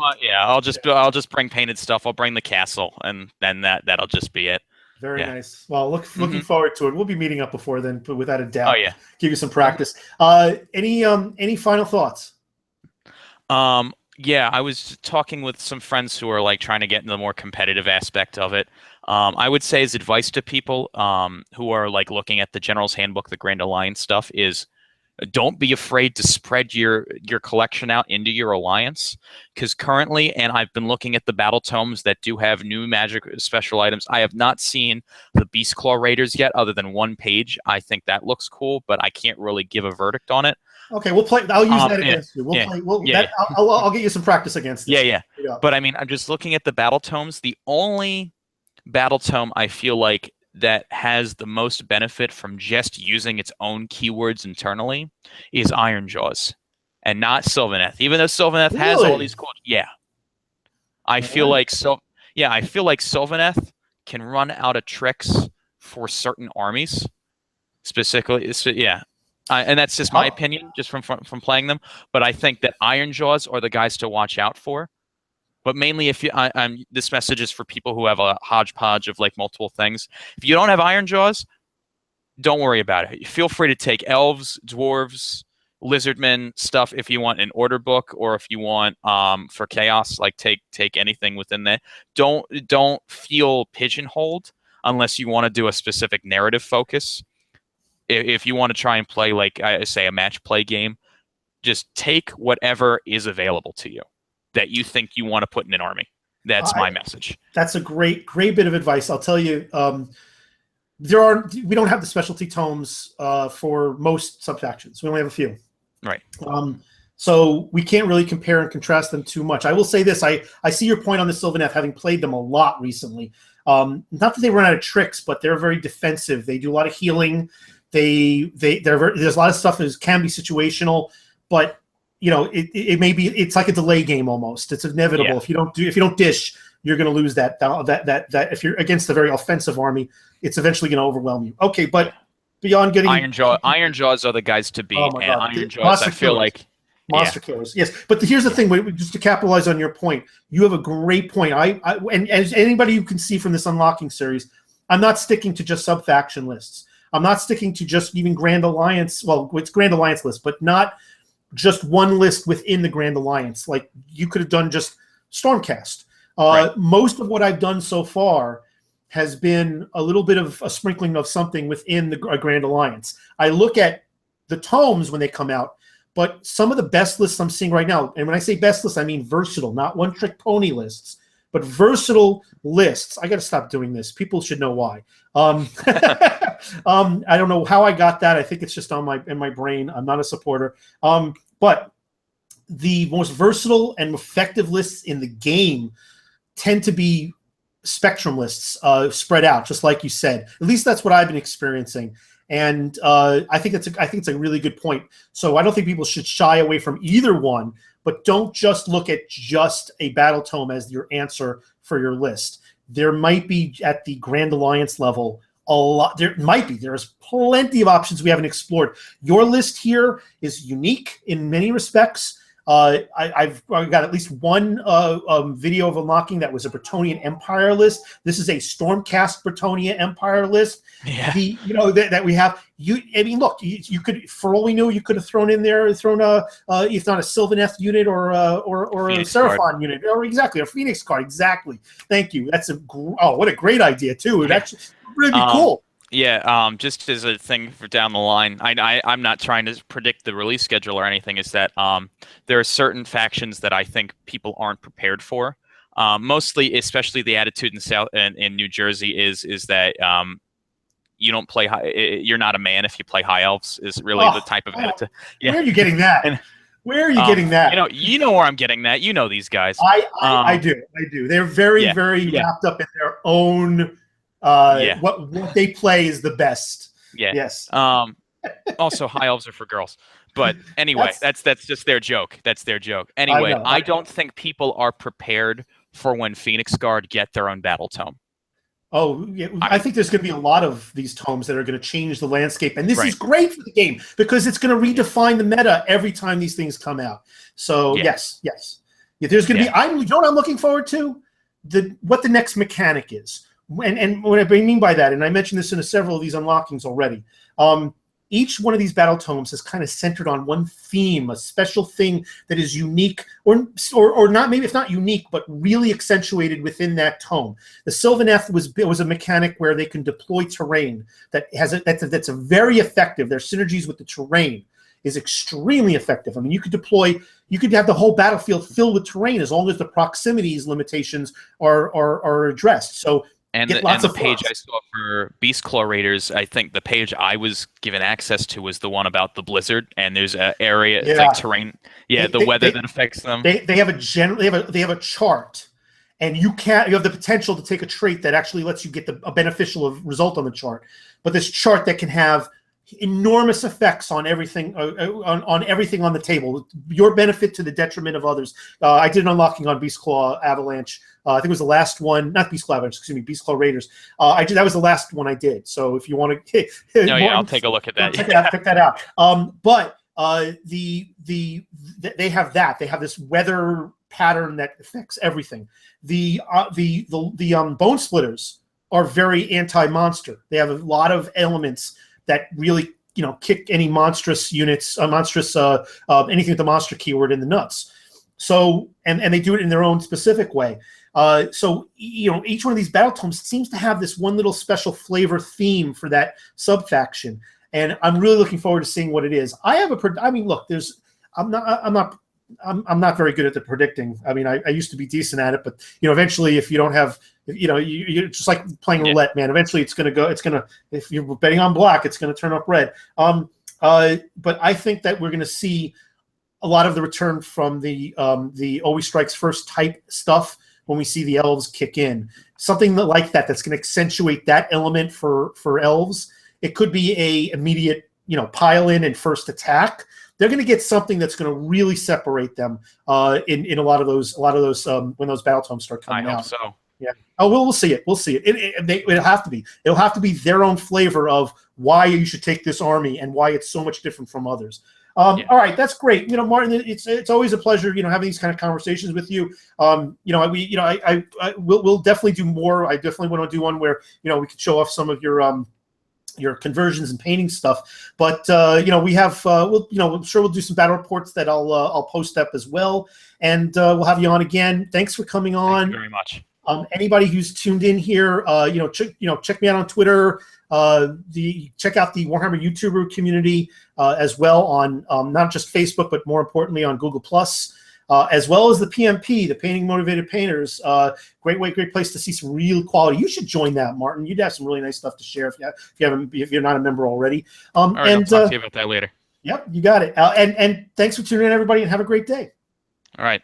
I'll just bring painted stuff. I'll bring the castle, and then that'll just be it. Very nice. Well, looking forward to it. We'll be meeting up before then, but without a doubt. Oh yeah. Give you some practice. Any final thoughts? Yeah, I was talking with some friends who are trying to get into the more competitive aspect of it. I would say as advice to people who are looking at the General's Handbook, the Grand Alliance stuff, is don't be afraid to spread your collection out into your alliance, because currently, and I've been looking at the battle tomes that do have new magic special items. I have not seen the Beastclaw Raiders yet, other than one page. I think that looks cool, but I can't really give a verdict on it. Okay, we'll play. I'll use that against you. I'll get you some practice against this. Yeah. But I mean, I'm just looking at the battle tomes. The only battle tome I feel like that has the most benefit from just using its own keywords internally is Ironjaws, and not Sylvaneth. Even though Sylvaneth has all these cool, I feel like Sylvaneth can run out of tricks for certain armies, specifically. And that's just my opinion, just from playing them. But I think that Ironjaws are the guys to watch out for. But mainly, if you, this message is for people who have a hodgepodge of multiple things. If you don't have Ironjaws, don't worry about it. Feel free to take elves, dwarves, lizardmen stuff if you want an order book, or if you want for chaos, take anything within that. Don't feel pigeonholed unless you want to do a specific narrative focus. If you want to try and play I say a match play game, just take whatever is available to you that you think you want to put in an army. That's my message. That's a great bit of advice. I'll tell you, we don't have the specialty tomes for most subfactions. We only have a few. Right. So we can't really compare and contrast them too much. I will say this: I see your point on the Sylvaneth, having played them a lot recently. Not that they run out of tricks, but they're very defensive. They do a lot of healing. There's a lot of stuff that can be situational, but it may be, it's like a delay game almost. It's inevitable. If you don't dish, you're going to lose that if you're against a very offensive army, it's eventually going to overwhelm you. Okay, but beyond getting Ironjaws are the guys to beat. Oh my God. Ironjaws, I feel like monster killers. Yes, but here's the thing. Just to capitalize on your point, you have a great point. And as anybody you can see from this unlocking series, I'm not sticking to just sub-faction lists. I'm not sticking to just even Grand Alliance. Well, it's Grand Alliance list, but not just one list within the Grand Alliance. You could have done just Stormcast. Right. Most of what I've done so far has been a little bit of a sprinkling of something within the Grand Alliance. I look at the tomes when they come out, But some of the best lists I'm seeing right now, and when I say best lists, I mean versatile, not one-trick pony lists, but versatile lists. I got to stop doing this. People should know why. I don't know how I got that. I think it's just in my brain. I'm not a supporter. But the most versatile and effective lists in the game tend to be spectrum lists spread out, just like you said. At least that's what I've been experiencing. And I think it's a really good point. So I don't think people should shy away from either one, but don't just look at just a battle tome as your answer for your list. There might be at the Grand Alliance level a lot. There's plenty of options we haven't explored. Your list here is unique in many respects. I've got at least one video of unlocking that was a Bretonnian Empire list. This is a Stormcast Bretonnia Empire list. Yeah. That we have. Look, you could, for all we knew, you could have thrown a if not a Sylvaneth unit or a Seraphon unit, or exactly a Phoenix card. Exactly. Thank you. That's what a great idea too. It actually really be cool. Yeah, just as a thing for down the line, I'm not trying to predict the release schedule or anything, is that there are certain factions that I think people aren't prepared for. Mostly, especially the attitude in New Jersey is that you don't play you're not a man if you play high elves, is really the type of attitude. Yeah. Where are you getting that? Where are you getting that? You know where I'm getting that. You know these guys. I do. They're very wrapped up in their own. What they play is the best. Yeah. Yes. Also, high elves are for girls. But anyway, that's just their joke. That's their joke. Anyway, I don't think people are prepared for when Phoenix Guard get their own battle tome. Oh, yeah. I think there's going to be a lot of these tomes that are going to change the landscape. And this is great for the game because it's going to redefine the meta every time these things come out. So, yes. Yeah, there's going to be – you know what I'm looking forward to? What the next mechanic is. And what I mean by that, and I mentioned this in several of these unlockings already, each one of these battle tomes is kind of centered on one theme, a special thing that is unique, or not, maybe it's not unique, but really accentuated within that tome. The Sylvaneth was a mechanic where they can deploy terrain that's a very effective. Their synergies with the terrain is extremely effective. I mean, you could have the whole battlefield filled with terrain as long as the proximities limitations are addressed. So. And the page I saw for Beast Claw Raiders, I think the page I was given access to was the one about the blizzard, and there's an area, like terrain, the weather that affects them. They have a chart, and you have the potential to take a trait that actually lets you get a beneficial result on the chart. But this chart that can have enormous effects on everything on everything on the table, your benefit to the detriment of others. I did an unlocking on Beast Claw Avalanche. I think it was the last one, not Beast Claw Avalanche, excuse me, Beast Claw Raiders. That was the last one I did. So if you want to, I'll take a look at that. Check that out. But they have that. They have this weather pattern that affects everything. The Bone Splitters are very anti-monster. They have a lot of elements that really, kick any monstrous units, anything with the monster keyword in the nuts. So, and they do it in their own specific way. So, each one of these battle tomes seems to have this one little special flavor theme for that sub-faction. And I'm really looking forward to seeing what it is. I'm not very good at the predicting. I mean, I used to be decent at it, but eventually, if you don't have, you're just like playing roulette, man. Eventually, if you're betting on black, it's gonna turn up red. But I think that we're gonna see a lot of the return from the Always Strikes First type stuff when we see the elves kick in. Something like that's gonna accentuate that element for elves. It could be a immediate, pile in and first attack. They're going to get something that's going to really separate them in a lot of those when those battle tomes start coming out. I hope so. Yeah. Oh, we'll see it. We'll see it. It'll have to be. It'll have to be their own flavor of why you should take this army and why it's so much different from others. All right, that's great. Martin, it's always a pleasure, having these kind of conversations with you. We'll definitely do more. I definitely want to do one where we could show off some of your conversions and painting stuff, but we have I'm sure we'll do some battle reports that I'll post up as well, and we'll have you on again. Thanks for coming on. Thank you very much. Anybody who's tuned in here, check me out on Twitter. Check out the Warhammer YouTuber community as well on not just Facebook, but more importantly on Google Plus, as well as the PMP, the Painting Motivated Painters. Great place to see some real quality. You should join that, Martin. You'd have some really nice stuff to share if you're not a member already. All right, I'll talk to you about that later. Yep, you got it. And thanks for tuning in, everybody, and have a great day. All right.